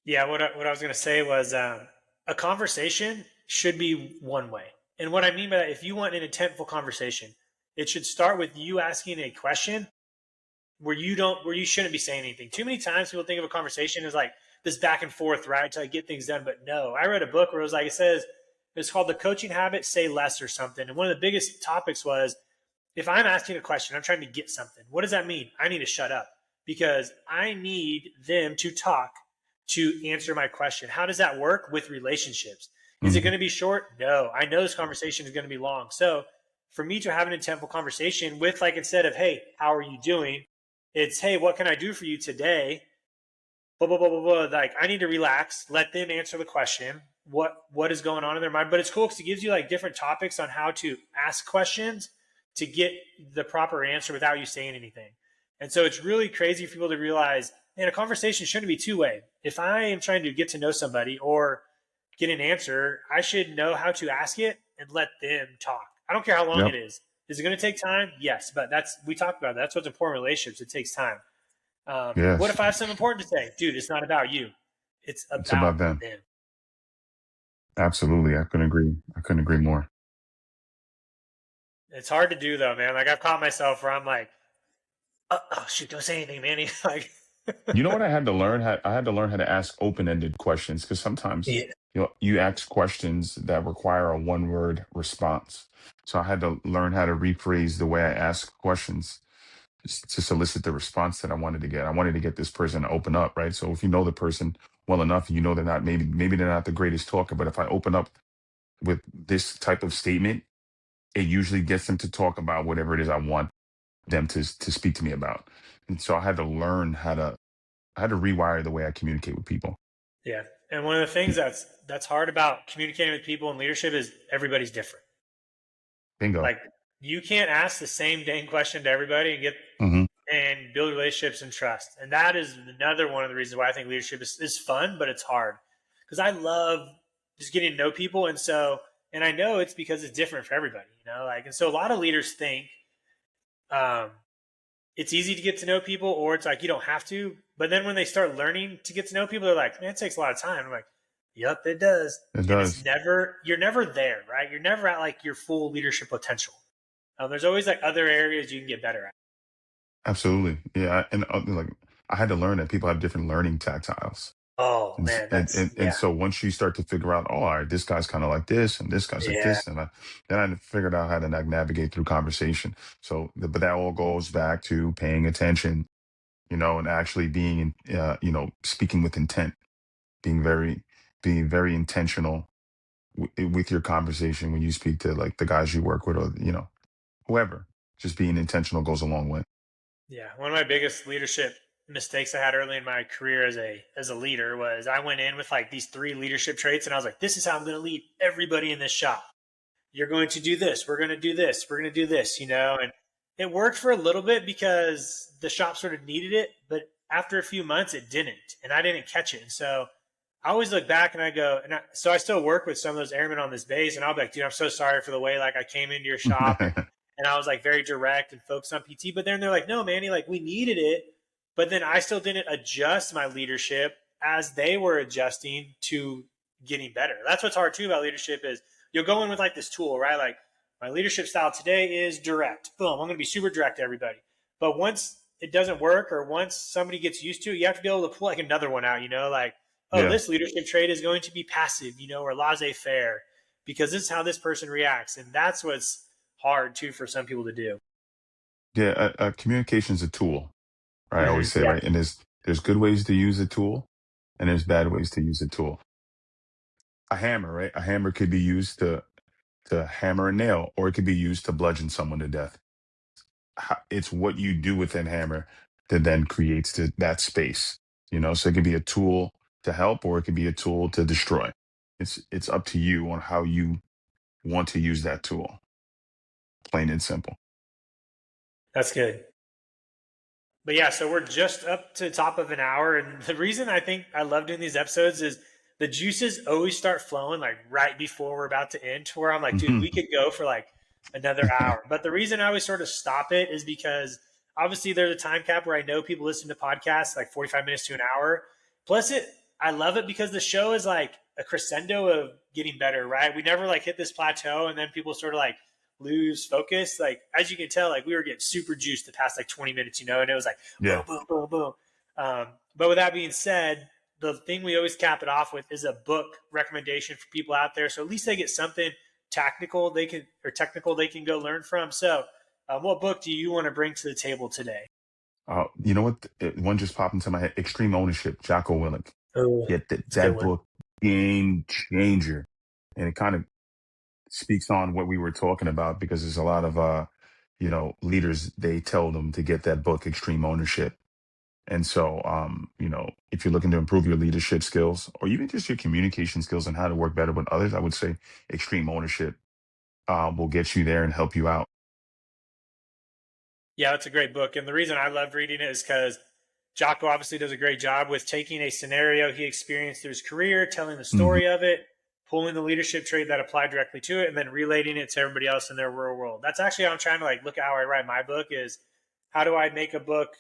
Yeah. What I was going to say was a conversation should be one way. And what I mean by that, if you want an intentful conversation, it should start with you asking a question where you shouldn't be saying anything. Too many times people think of a conversation as like this back and forth, right, to get things done. But no, I read a book where it was like, it's called The Coaching Habit, Say Less or something. And one of the biggest topics was, if I'm asking a question, I'm trying to get something. What does that mean? I need to shut up because I need them to talk to answer my question. How does that work with relationships? Is it Mhm. going to be short? No. I know this conversation is going to be long. So for me to have an intentful conversation with, like, instead of, hey, how are you doing? It's, hey, what can I do for you today? Blah, blah, blah, blah, blah. Like, I need to relax, let them answer the question. What is going on in their mind? But it's cool because it gives you like different topics on how to ask questions to get the proper answer without you saying anything. And so it's really crazy for people to realize, man, a conversation shouldn't be two-way. If I am trying to get to know somebody or get an answer, I should know how to ask it and let them talk. I don't care how long it Yep. is. Is it going to take time? Yes, but we talked about that. That's what's important in relationships. It takes time. What Yes. if I have something important to say? Dude, it's not about you. It's It's about about them. them. Absolutely. I couldn't agree. I couldn't agree more. It's hard to do though, man. Like I've caught myself where I'm like, oh shoot, don't say anything, man. Like, You know what I had to learn? I had to learn how to ask open-ended questions because sometimes yeah, you ask questions that require a one-word response. So I had to learn how to rephrase the way I ask questions to solicit the response that I wanted to get. I wanted to get this person to open up, right? So if you know the person well enough, you know they're not maybe they're not the greatest talker, but if I open up with this type of statement, it usually gets them to talk about whatever it is I want them to speak to me about. And so I had to rewire the way I communicate with people. yeah. And one of the things that's hard about communicating with people in leadership is everybody's different. Bingo. Like you can't ask the same dang question to everybody Hmm. and build relationships and trust. And that is another one of the reasons why I think leadership is fun, but it's hard. Because I love just getting to know people. And I know it's because it's different for everybody, like, and so a lot of leaders think um, it's easy to get to know people, or it's like you don't have to. But then when they start learning to get to know people, they're like, man, it takes a lot of time. I'm like, yep, it does. It And does. you're never there, right? You're never at like your full leadership potential. There's always like other areas you can get better at. Absolutely. Yeah. And like I had to learn that people have different learning tactiles. Oh And, man, and yeah, so once you start to figure out, oh, all right, this guy's kind of like this, and this guy's like yeah, this, and then I figured out how to like navigate through conversation. So, but that all goes back to paying attention, and actually being, speaking with intent, being very, being very intentional with your conversation when you speak to like the guys you work with, or whoever. Just being intentional goes a long way. yeah. One of my biggest leadership mistakes I had early in my career as a leader was I went in with like these three leadership traits, and I was like, this is how I'm going to lead everybody in this shop. You're going to do this. We're going to do this. We're going to do this, and it worked for a little bit because the shop sort of needed it. But after a few months, it didn't. And I didn't catch it. And so I always look back and I go, so I still work with some of those airmen on this base. And I'll be like, dude, I'm so sorry for the way like I came into your shop and I was like very direct and focused on PT. But then they're like, no, Manny, like we needed it. But then I still didn't adjust my leadership as they were adjusting to getting better. That's what's hard too about leadership is you'll go in with like this tool, right? Like my leadership style today is direct. Boom, I'm going to be super direct to everybody. But once it doesn't work or once somebody gets used to it, you have to be able to pull like another one out, like, oh, Yeah. this leadership trait is going to be passive, or laissez faire. because this is how this person reacts. And that's what's hard too for some people to do. Yeah, communication is a tool, right? I always say, Yeah, right, and there's good ways to use a tool, and there's bad ways to use a tool. A hammer, right? A hammer could be used to hammer a nail, or it could be used to bludgeon someone to death. It's what you do with that hammer that then creates that space. So it could be a tool to help, or it could be a tool to destroy. It's up to you on how you want to use that tool. Plain and simple. that's good. But yeah, so we're just up to the top of an hour. And the reason I think I love doing these episodes is the juices always start flowing like right before we're about to end, to where I'm like, dude, we could go for like another hour. But the reason I always sort of stop it is because obviously there's a time cap where I know people listen to podcasts like 45 minutes to an hour. Plus I love it because the show is like a crescendo of getting better, right? We never like hit this plateau and then people sort of like lose focus. Like, as you can tell, like we were getting super juiced the past like 20 minutes, and it was like boom, Yeah. boom, boom, boom. But with that being said, the thing we always cap it off with is a book recommendation for people out there. So at least they get something technical they can go learn from. So what book do you want to bring to the table today? You know what? One just popped into my head. Extreme Ownership, Jocko Willink. Oh, Yeah, it's a good that one. book, game changer. And it kind of speaks on what we were talking about, because there's a lot of leaders, they tell them to get that book, Extreme Ownership. And so, if you're looking to improve your leadership skills, or even just your communication skills and how to work better with others, I would say Extreme Ownership will get you there and help you out. Yeah, it's a great book. And the reason I love reading it is because Jocko obviously does a great job with taking a scenario he experienced through his career, telling the Hmm. story of it, pulling the leadership trait that applied directly to it, and then relating it to everybody else in their real world. That's actually how I'm trying to like look at how I write my book is how do I make a book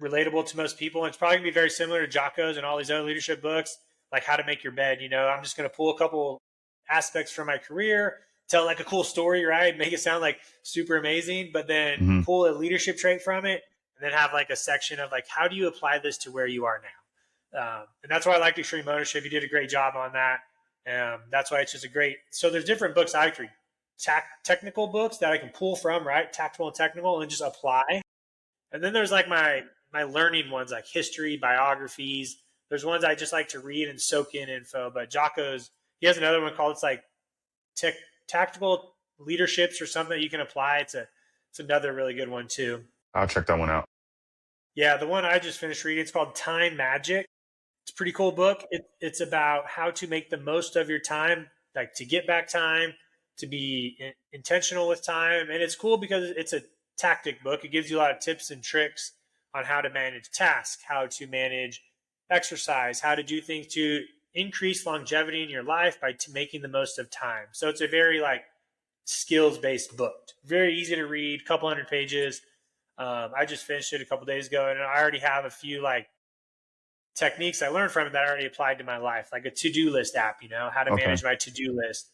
relatable to most people? And it's probably gonna be very similar to Jocko's and all these other leadership books, like How to Make Your Bed. I'm just gonna pull a couple aspects from my career, tell like a cool story, right? Make it sound like super amazing, but then Hmm. pull a leadership trait from it, and then have like a section of like how do you apply this to where you are now. And that's why I liked Extreme Ownership. You did a great job on that. That's why it's just a great. So there's different books I read, technical books that I can pull from, right? Tactical and technical, and just apply. And then there's like my learning ones, like history, biographies. There's ones I just like to read and soak in info. But Jocko's, he has another one called it's like tech, tactical leaderships or something that you can apply. It's another really good one too. I'll check that one out. Yeah, the one I just finished reading, it's called Time Magic. It's a pretty cool book. It's about how to make the most of your time, like to get back time, to be intentional with time. And it's cool because it's a tactic book. It gives you a lot of tips and tricks on how to manage tasks, how to manage exercise, how to do things to increase longevity in your life by making the most of time. So it's a very like skills based book. Very easy to read, couple hundred pages. I just finished it a couple days ago, and I already have a few like techniques I learned from it that I already applied to my life, like a to-do list app, how to Okay. manage my to-do list,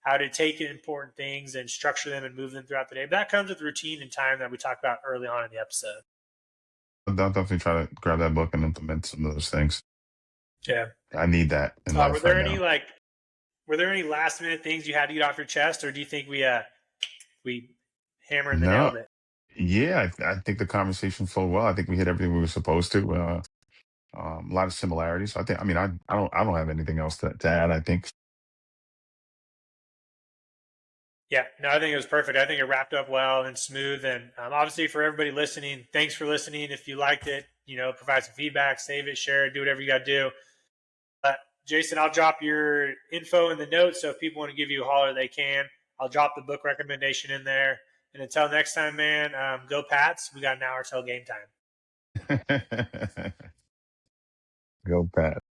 how to take important things and structure them and move them throughout the day. But that comes with routine and time that we talked about early on in the episode. I'll definitely try to grab that book and implement some of those things. Yeah. I need that in Were life right there any now. like were there any last minute things you had to get off your chest, or do you think we hammered and No. nailed it? Yeah, I think the conversation flowed well. I think we hit everything we were supposed to. A lot of similarities. So I don't have anything else to add. I think. Yeah, no, I think it was perfect. I think it wrapped up well and smooth. And obviously, for everybody listening, thanks for listening. If you liked it, provide some feedback, save it, share it, do whatever you got to do. Jason, I'll drop your info in the notes. So if people want to give you a holler, they can. I'll drop the book recommendation in there. And until next time, man, go Pats. We got an hour till game time. Go Pat.